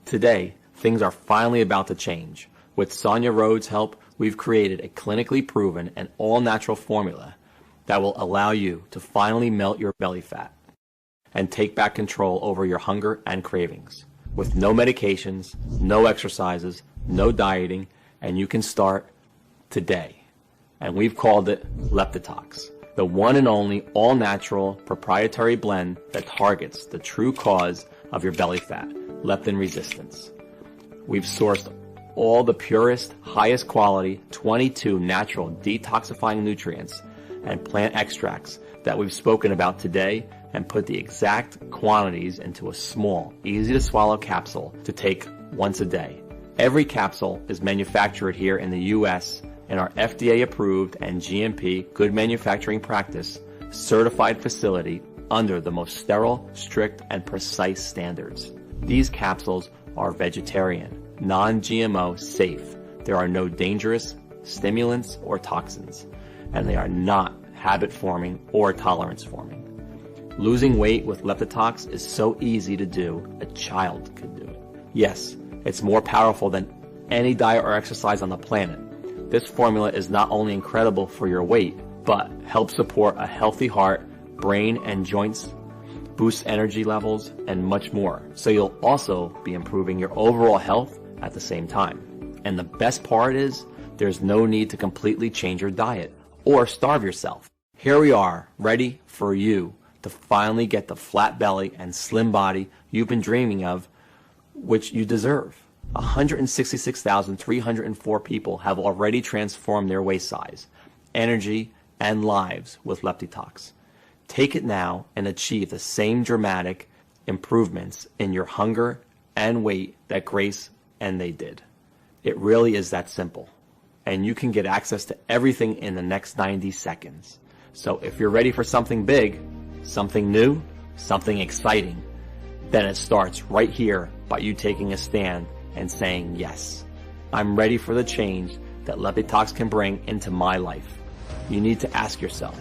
Today, things are finally about to change. With Sonia Rhodes' help, we've created a clinically proven and all-natural formula that will allow you to finally melt your belly fat and take back control over your hunger and cravings. With no medications, no exercises, no dieting, and you can start today. And we've called it Leptitox, the one and only all-natural proprietary blend that targets the true cause of your belly fat, leptin resistance. We've sourced all the purest, highest quality, 22 natural detoxifying nutrients and plant extracts that we've spoken about today, and put the exact quantities into a small, easy to swallow capsule to take once a day. Every capsule is manufactured here in the US in our FDA approved and GMP good manufacturing practice certified facility under the most sterile, strict, and precise standards. These capsules are vegetarian, non-GMO safe. There are no dangerous stimulants or toxins, and they are not habit forming or tolerance forming. Losing weight with Leptitox is so easy to do, a child could do it. Yes, it's more powerful than any diet or exercise on the planet. This formula is not only incredible for your weight, but helps support a healthy heart, brain, and joints, boosts energy levels, and much more. So you'll also be improving your overall health at the same time. And the best part is, there's no need to completely change your diet or starve yourself. Here we are, ready for you to finally get the flat belly and slim body you've been dreaming of, which you deserve. 166,304 people have already transformed their waist size, energy, and lives with Leptitox. Take it now and achieve the same dramatic improvements in your hunger and weight that Grace and they did. It really is that simple. And you can get access to everything in the next 90 seconds. So if you're ready for something big, something new, something exciting, then it starts right here by you taking a stand and saying, yes, I'm ready for the change that Leptitox can bring into my life. You need to ask yourself,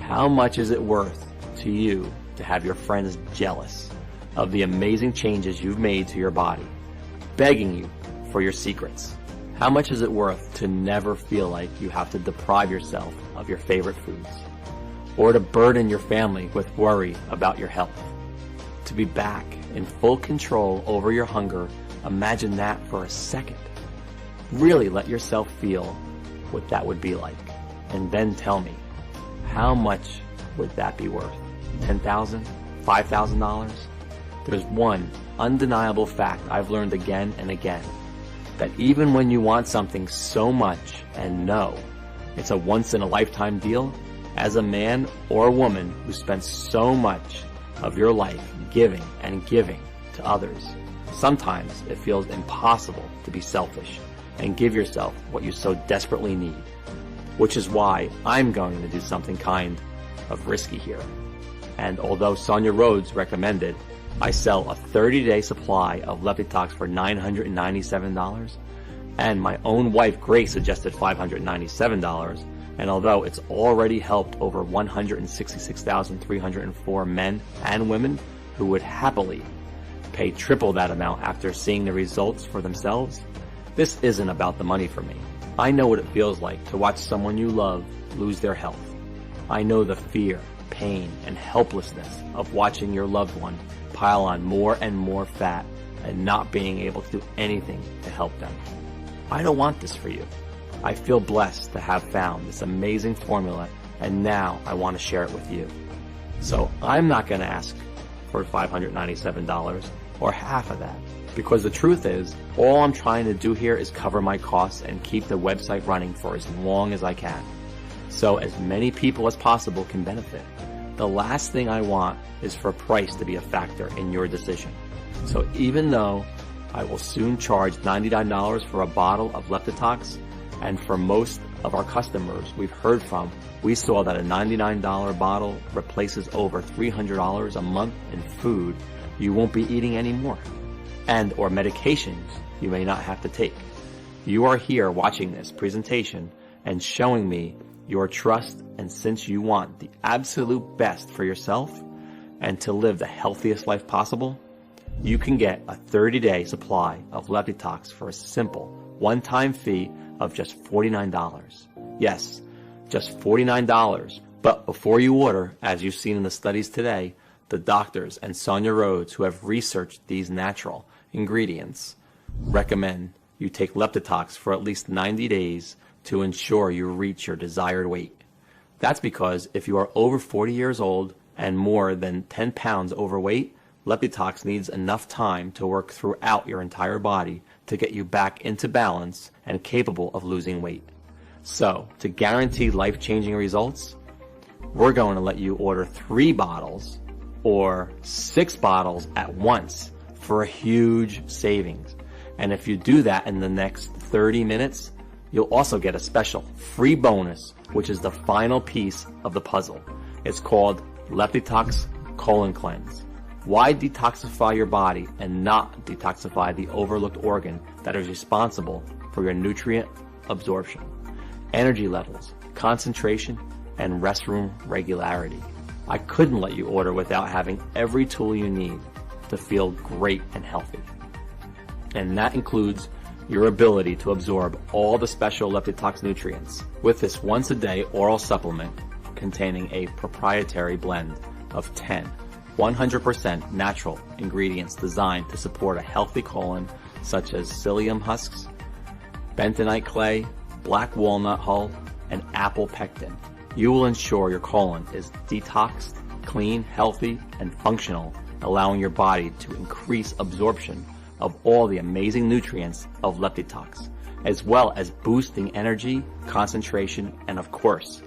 how much is it worth to you to have your friends jealous of the amazing changes you've made to your body, begging you for your secrets? How much is it worth to never feel like you have to deprive yourself of your favorite foods, or to burden your family with worry about your health? To be back in full control over your hunger, imagine that for a second. Really let yourself feel what that would be like, and then tell me, how much would that be worth? $10,000? $5,000? There's one undeniable fact I've learned again and again, that even when you want something so much and know it's a once-in-a-lifetime deal, as a man or a woman who spends so much of your life giving and giving to others, sometimes it feels impossible to be selfish and give yourself what you so desperately need. Which is why I'm going to do something kind of risky here. And although Sonia Rhodes recommended I sell a 30-day supply of Leptitox for $997, and my own wife Grace suggested $597, and although it's already helped over 166,304 men and women who would happily pay triple that amount after seeing the results for themselves, this isn't about the money for me. I know what it feels like to watch someone you love lose their health. I know the fear, pain, and helplessness of watching your loved one pile on more and more fat and not being able to do anything to help them. I don't want this for you. I feel blessed to have found this amazing formula, and now I want to share it with you. So I'm not going to ask for $597 or half of that, because the truth is, all I'm trying to do here is cover my costs and keep the website running for as long as I can, so as many people as possible can benefit. The last thing I want is for price to be a factor in your decision. So even though I will soon charge $99 for a bottle of Leptitox, and for most of our customers we've heard from, we saw that a $99 bottle replaces over $300 a month in food you won't be eating anymore, and or medications you may not have to take. You are here watching this presentation and showing me your trust, and since you want the absolute best for yourself and to live the healthiest life possible, you can get a 30-day supply of Leptitox for a simple one-time fee of just $49. Yes, just $49. But before you order, as you've seen in the studies today, the doctors and Sonia Rhodes, who have researched these natural ingredients, recommend you take Leptitox for at least 90 days to ensure you reach your desired weight. That's because if you are over 40 years old and more than 10 pounds overweight, Leptitox needs enough time to work throughout your entire body to get you back into balance and capable of losing weight. So, to guarantee life-changing results, we're going to let you order 3 bottles or 6 bottles at once for a huge savings. And if you do that in the next 30 minutes, you'll also get a special free bonus, which is the final piece of the puzzle. It's called Leptitox Colon Cleanse. Why detoxify your body and not detoxify the overlooked organ that is responsible for your nutrient absorption, energy levels, concentration, and restroom regularity? I couldn't let you order without having every tool you need to feel great and healthy. And that includes your ability to absorb all the special Leptitox nutrients with this once-a-day oral supplement containing a proprietary blend of 10 100% natural ingredients designed to support a healthy colon, such as psyllium husks, bentonite clay, black walnut hull, and apple pectin. You will ensure your colon is detoxed, clean, healthy, and functional, allowing your body to increase absorption of all the amazing nutrients of Leptitox, as well as boosting energy, concentration, and of course,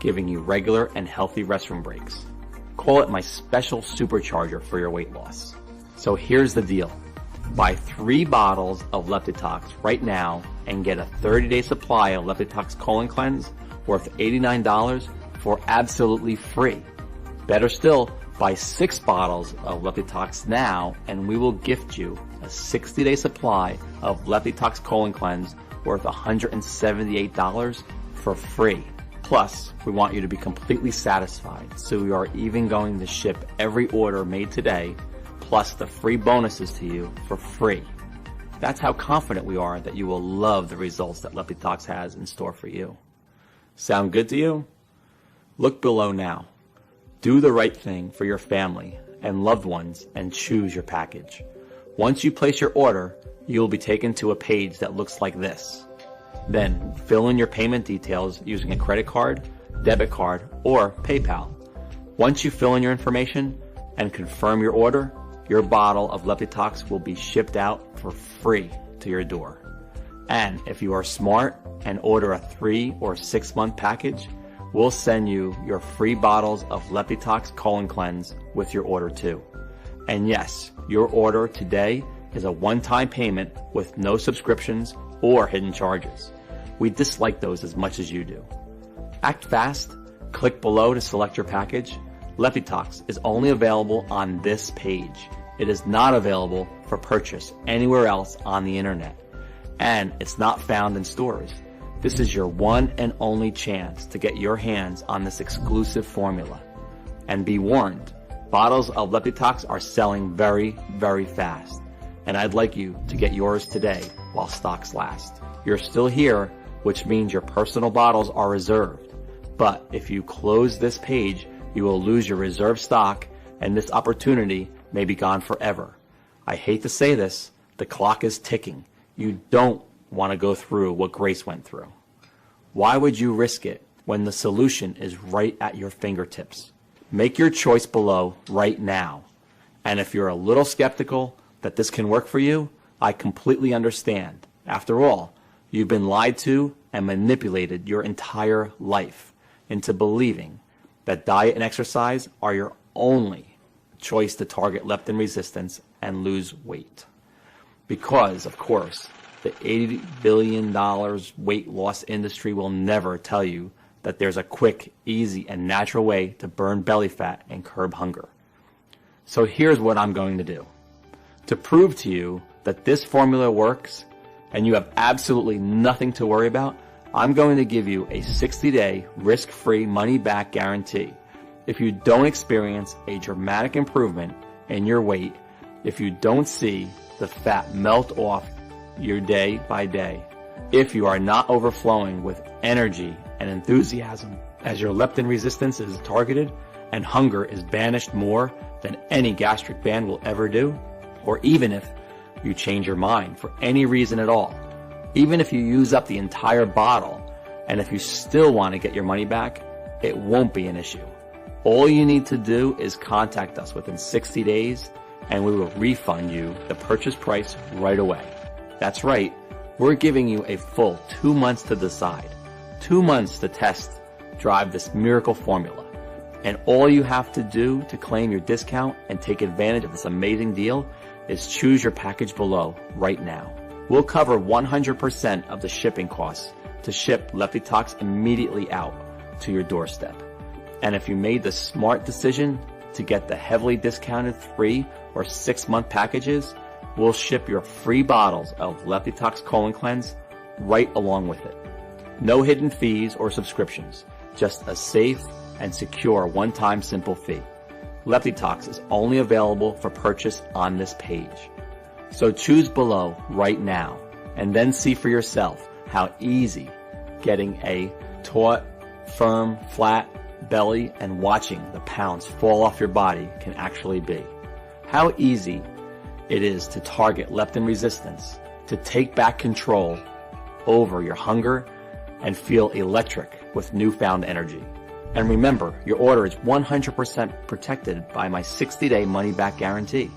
giving you regular and healthy restroom breaks. Call it my special supercharger for your weight loss. So here's the deal. Buy 3 bottles of Leptitox right now and get a 30-day supply of Leptitox Colon Cleanse worth $89 for absolutely free. Better still, buy 6 bottles of Leptitox now and we will gift you a 60-day supply of Leptitox Colon Cleanse worth $178 for free. Plus, we want you to be completely satisfied, so we are even going to ship every order made today, plus the free bonuses to you for free. That's how confident we are that you will love the results that Leptitox has in store for you. Sound good to you? Look below now. Do the right thing for your family and loved ones and choose your package. Once you place your order, you will be taken to a page that looks like this. Then fill in your payment details using a credit card, debit card, or PayPal. Once you fill in your information and confirm your order, your bottle of Leptitox will be shipped out for free to your door. And if you are smart and order a 3 or 6 month package, we'll send you your free bottles of Leptitox Colon Cleanse with your order too. And yes, your order today is a one-time payment with no subscriptions or hidden charges. We dislike those as much as you do. Act fast. Click below to select your package. Leptitox is only available on this page. It is not available for purchase anywhere else on the internet. And it's not found in stores. This is your one and only chance to get your hands on this exclusive formula. And be warned, bottles of Leptitox are selling very, very fast. And I'd like you to get yours today while stocks last. You're still here, which means your personal bottles are reserved. But if you close this page, you will lose your reserved stock and this opportunity may be gone forever. I hate to say this, the clock is ticking. You don't want to go through what Grace went through. Why would you risk it when the solution is right at your fingertips? Make your choice below right now. And if you're a little skeptical that this can work for you, I completely understand. After all, you've been lied to and manipulated your entire life into believing that diet and exercise are your only choice to target leptin resistance and lose weight. Because, of course, the $80 billion weight loss industry will never tell you that there's a quick, easy, and natural way to burn belly fat and curb hunger. So here's what I'm going to do. To prove to you that this formula works and you have absolutely nothing to worry about, I'm going to give you a 60-day risk-free money-back guarantee. If you don't experience a dramatic improvement in your weight, if you don't see the fat melt off your day by day, if you are not overflowing with energy and enthusiasm as your leptin resistance is targeted and hunger is banished more than any gastric band will ever do, or even if you change your mind for any reason at all, even if you use up the entire bottle, and if you still want to get your money back, it won't be an issue. All you need to do is contact us within 60 days, and we will refund you the purchase price right away. That's right, we're giving you a full 2 months to decide. 2 months to test, drive this miracle formula. And all you have to do to claim your discount and take advantage of this amazing deal is choose your package below right now. We'll cover 100% of the shipping costs to ship Leptitox immediately out to your doorstep. And if you made the smart decision to get the heavily discounted 3 or 6 month packages, we'll ship your free bottles of Leptitox Colon Cleanse right along with it. No hidden fees or subscriptions, just a safe and secure one-time simple fee. Leptitox is only available for purchase on this page. So choose below right now and then see for yourself how easy getting a taut, firm, flat belly and watching the pounds fall off your body can actually be. How easy it is to target leptin resistance, to take back control over your hunger and feel electric with newfound energy. And remember, your order is 100% protected by my 60-day money-back guarantee.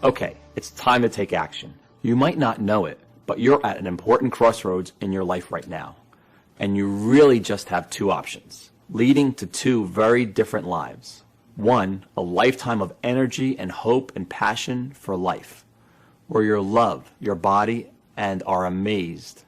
Okay, it's time to take action. You might not know it, but you're at an important crossroads in your life right now. And you really just have 2 options, leading to 2 very different lives. 1, a lifetime of energy and hope and passion for life, where you love your body and are amazed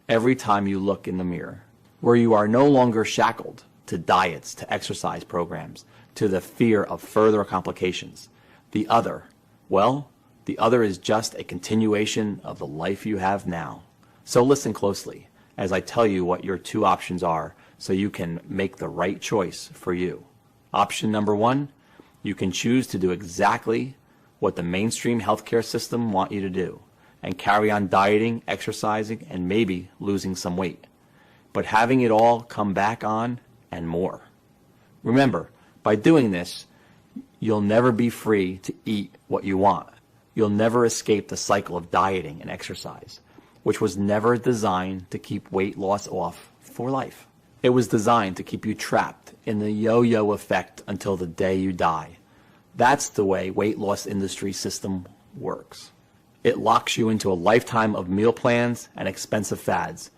every time you look in the mirror, where you are no longer shackled to diets, to exercise programs, to the fear of further complications. The other, well, the other is just a continuation of the life you have now. So listen closely as I tell you what your 2 options are so you can make the right choice for you. Option number 1, you can choose to do exactly what the mainstream healthcare system want you to do and carry on dieting, exercising, and maybe losing some weight, but having it all come back on and more. Remember, by doing this, you'll never be free to eat what you want. You'll never escape the cycle of dieting and exercise, which was never designed to keep weight loss off for life. It was designed to keep you trapped in the yo-yo effect until the day you die. That's the way weight loss industry system works. It locks you into a lifetime of meal plans and expensive fads.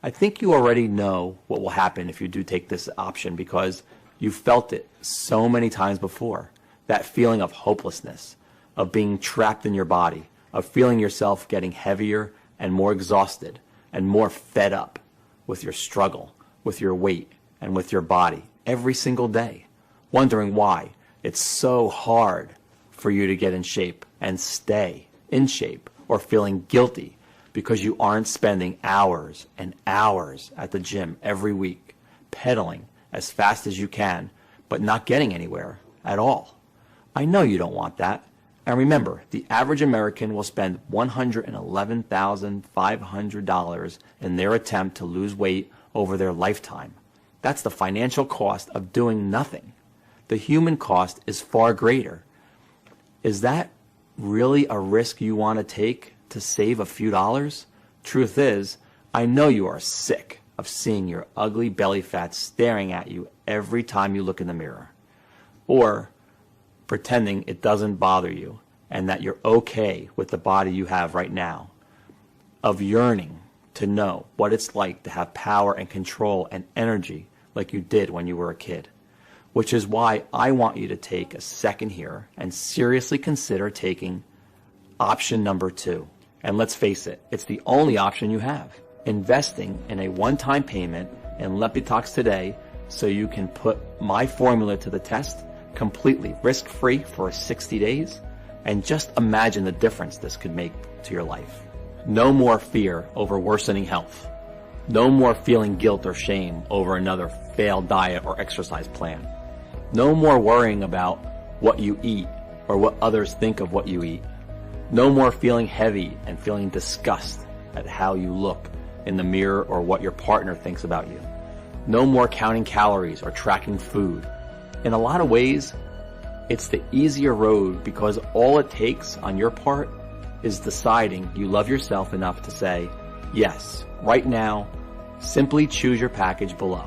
I think you already know what will happen if you do take this option because you've felt it so many times before. That feeling of hopelessness, of being trapped in your body, of feeling yourself getting heavier and more exhausted and more fed up with your struggle, with your weight, and with your body every single day, wondering why it's so hard for you to get in shape and stay in shape, or feeling guilty because you aren't spending hours and hours at the gym every week, pedaling as fast as you can, but not getting anywhere at all. I know you don't want that. And remember, the average American will spend $111,500 in their attempt to lose weight over their lifetime. That's the financial cost of doing nothing. The human cost is far greater. Is that really a risk you want to take to save a few dollars? Truth is, I know you are sick of seeing your ugly belly fat staring at you every time you look in the mirror, or pretending it doesn't bother you and that you're okay with the body you have right now, of yearning to know what it's like to have power and control and energy like you did when you were a kid. Which is why I want you to take a second here and seriously consider taking option number 2. And let's face it, it's the only option you have. Investing in a one-time payment in Leptitox today so you can put my formula to the test completely risk-free for 60 days. And just imagine the difference this could make to your life. No more fear over worsening health. No more feeling guilt or shame over another failed diet or exercise plan. No more worrying about what you eat or what others think of what you eat. No more feeling heavy and feeling disgust at how you look in the mirror or what your partner thinks about you. No more counting calories or tracking food. In a lot of ways, it's the easier road because all it takes on your part is deciding you love yourself enough to say, yes, right now, simply choose your package below.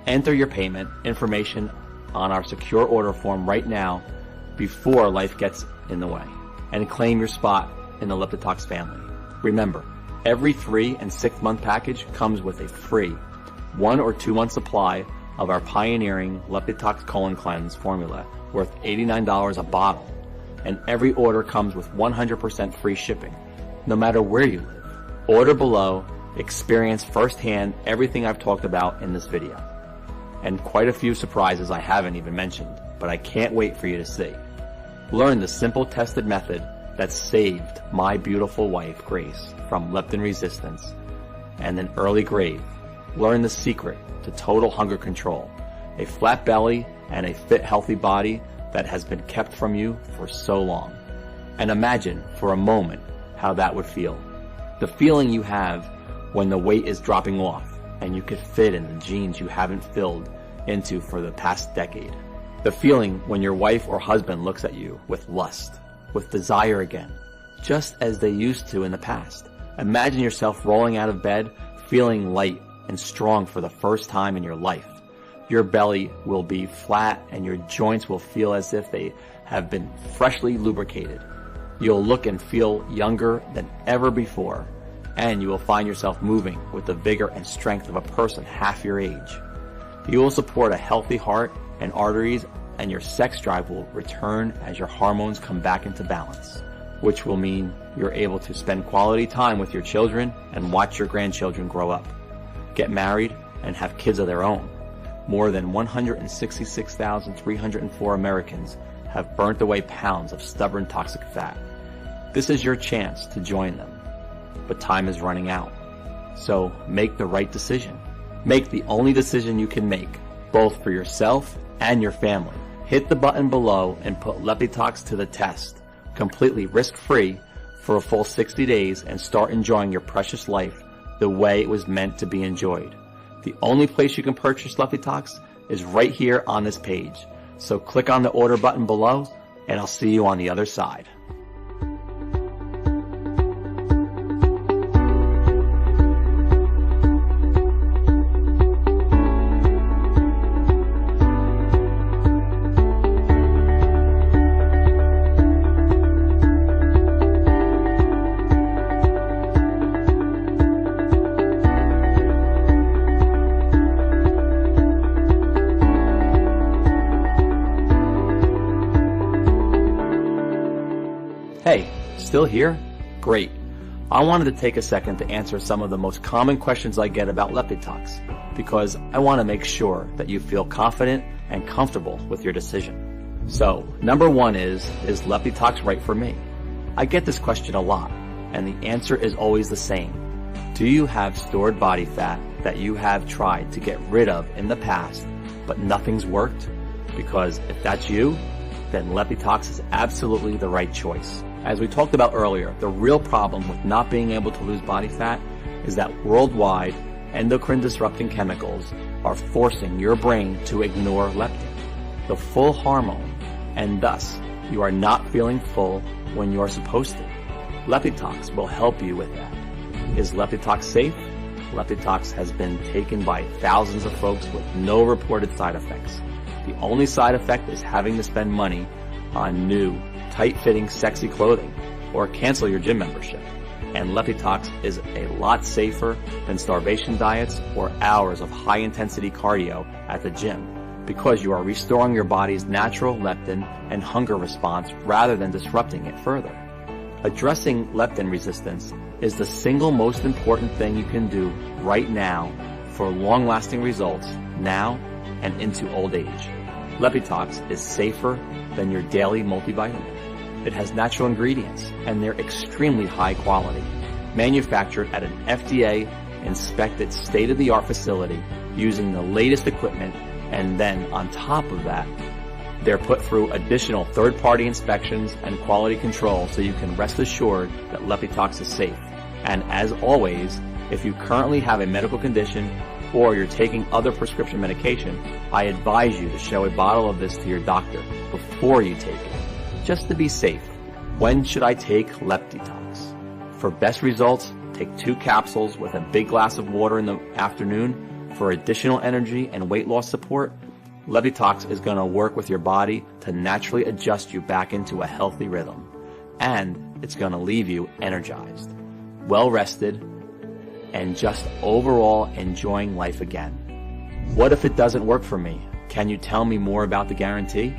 Enter your payment information on our secure order form right now before life gets in the way, and claim your spot in the Leptitox family. Remember, every 3 and 6 month package comes with a free 1 or 2 month supply of our pioneering Leptitox Colon Cleanse formula worth $89 a bottle, and every order comes with 100% free shipping, no matter where you live. Order below, experience firsthand everything I've talked about in this video, and quite a few surprises I haven't even mentioned, but I can't wait for you to see. Learn the simple tested method that saved my beautiful wife, Grace, from leptin resistance and an early grave. Learn the secret to total hunger control, a flat belly and a fit, healthy body that has been kept from you for so long. And imagine for a moment how that would feel. The feeling you have when the weight is dropping off and you could fit in the jeans you haven't filled into for the past decade. The feeling when your wife or husband looks at you with lust, with desire again, just as they used to in the past. Imagine yourself rolling out of bed, feeling light and strong for the first time in your life. Your belly will be flat and your joints will feel as if they have been freshly lubricated. You'll look and feel younger than ever before, and you will find yourself moving with the vigor and strength of a person half your age. You will support a healthy heart and arteries, and your sex drive will return as your hormones come back into balance, which will mean you're able to spend quality time with your children and watch your grandchildren grow up, get married, and have kids of their own. More than 166,304 Americans have burnt away pounds of stubborn toxic fat. This is your chance to join them, but time is running out. So make the right decision. Make the only decision you can make, both for yourself and your family. Hit the button below and put Leptitox to the test, completely risk-free for a full 60 days, and start enjoying your precious life the way it was meant to be enjoyed. The only place you can purchase Leptitox is right here on this page. So click on the order button below, and I'll see you on the other side. Hey, still here? Great. I wanted to take a second to answer some of the most common questions I get about Leptitox, because I want to make sure that you feel confident and comfortable with your decision. So, number 1 is Leptitox right for me? I get this question a lot, and the answer is always the same. Do you have stored body fat that you have tried to get rid of in the past, but nothing's worked? Because if that's you, then Leptitox is absolutely the right choice. As we talked about earlier, the real problem with not being able to lose body fat is that worldwide endocrine disrupting chemicals are forcing your brain to ignore leptin, the full hormone, and thus you are not feeling full when you are supposed to. Leptitox will help you with that. Is Leptitox safe? Leptitox has been taken by thousands of folks with no reported side effects. The only side effect is having to spend money on new, tight-fitting, sexy clothing, or cancel your gym membership. And Leptitox is a lot safer than starvation diets or hours of high-intensity cardio at the gym, because you are restoring your body's natural leptin and hunger response rather than disrupting it further. Addressing leptin resistance is the single most important thing you can do right now for long-lasting results now and into old age. Leptitox is safer than your daily multivitamin. It has natural ingredients, and they're extremely high quality, manufactured at an FDA-inspected state-of-the-art facility using the latest equipment, and then on top of that, they're put through additional third-party inspections and quality control so you can rest assured that Leptitox is safe. And as always, if you currently have a medical condition or you're taking other prescription medication, I advise you to show a bottle of this to your doctor before you take it, just to be safe. When should I take Leptitox? For best results, take 2 capsules with a big glass of water in the afternoon for additional energy and weight loss support, Leptitox is going to work with your body to naturally adjust you back into a healthy rhythm. And it's going to leave you energized, well rested, and just overall enjoying life again. What if it doesn't work for me? Can you tell me more about the guarantee?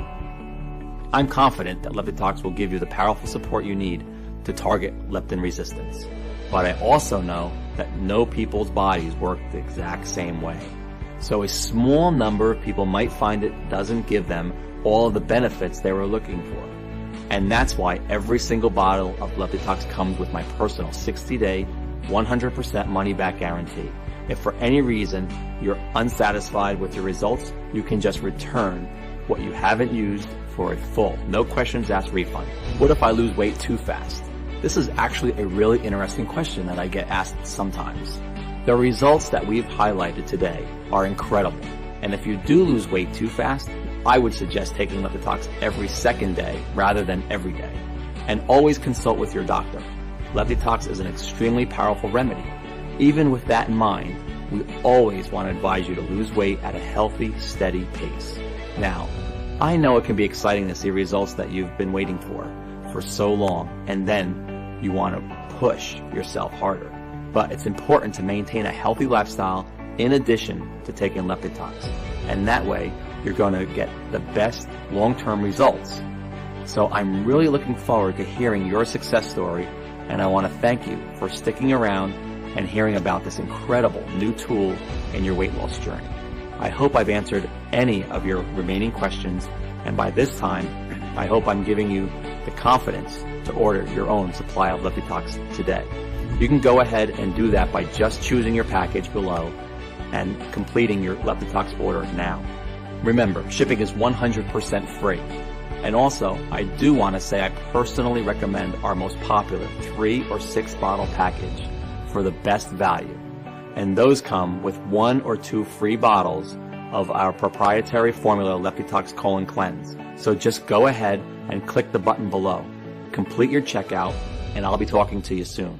I'm confident that Leptitox will give you the powerful support you need to target leptin resistance. But I also know that no people's bodies work the exact same way. So a small number of people might find it doesn't give them all of the benefits they were looking for. And that's why every single bottle of Leptitox comes with my personal 60-day, 100% money-back guarantee. If for any reason you're unsatisfied with your results, you can just return what you haven't used for a full, no questions asked refund. What if I lose weight too fast? This is actually a really interesting question that I get asked sometimes. The results that we've highlighted today are incredible. And if you do lose weight too fast, I would suggest taking Leptitox every second day rather than every day. And always consult with your doctor. Leptitox is an extremely powerful remedy. Even with that in mind, we always want to advise you to lose weight at a healthy, steady pace. Now, I know it can be exciting to see results that you've been waiting for so long, and then you want to push yourself harder. But it's important to maintain a healthy lifestyle in addition to taking Leptitox. And that way, you're going to get the best long-term results. So I'm really looking forward to hearing your success story, and I want to thank you for sticking around and hearing about this incredible new tool in your weight loss journey. I hope I've answered any of your remaining questions, and by this time, I hope I'm giving you the confidence to order your own supply of Leptitox today. You can go ahead and do that by just choosing your package below and completing your Leptitox order now. Remember, shipping is 100% free. And also, I do want to say I personally recommend our most popular 3 or 6 bottle package for the best value. And those come with 1 or 2 free bottles of our proprietary formula Leptitox Colon Cleanse. So just go ahead and click the button below. Complete your checkout, and I'll be talking to you soon.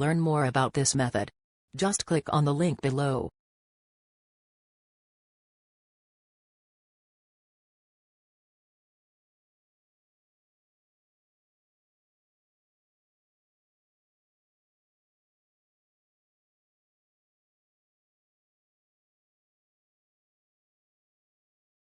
learn more about this method. Just click on the link below.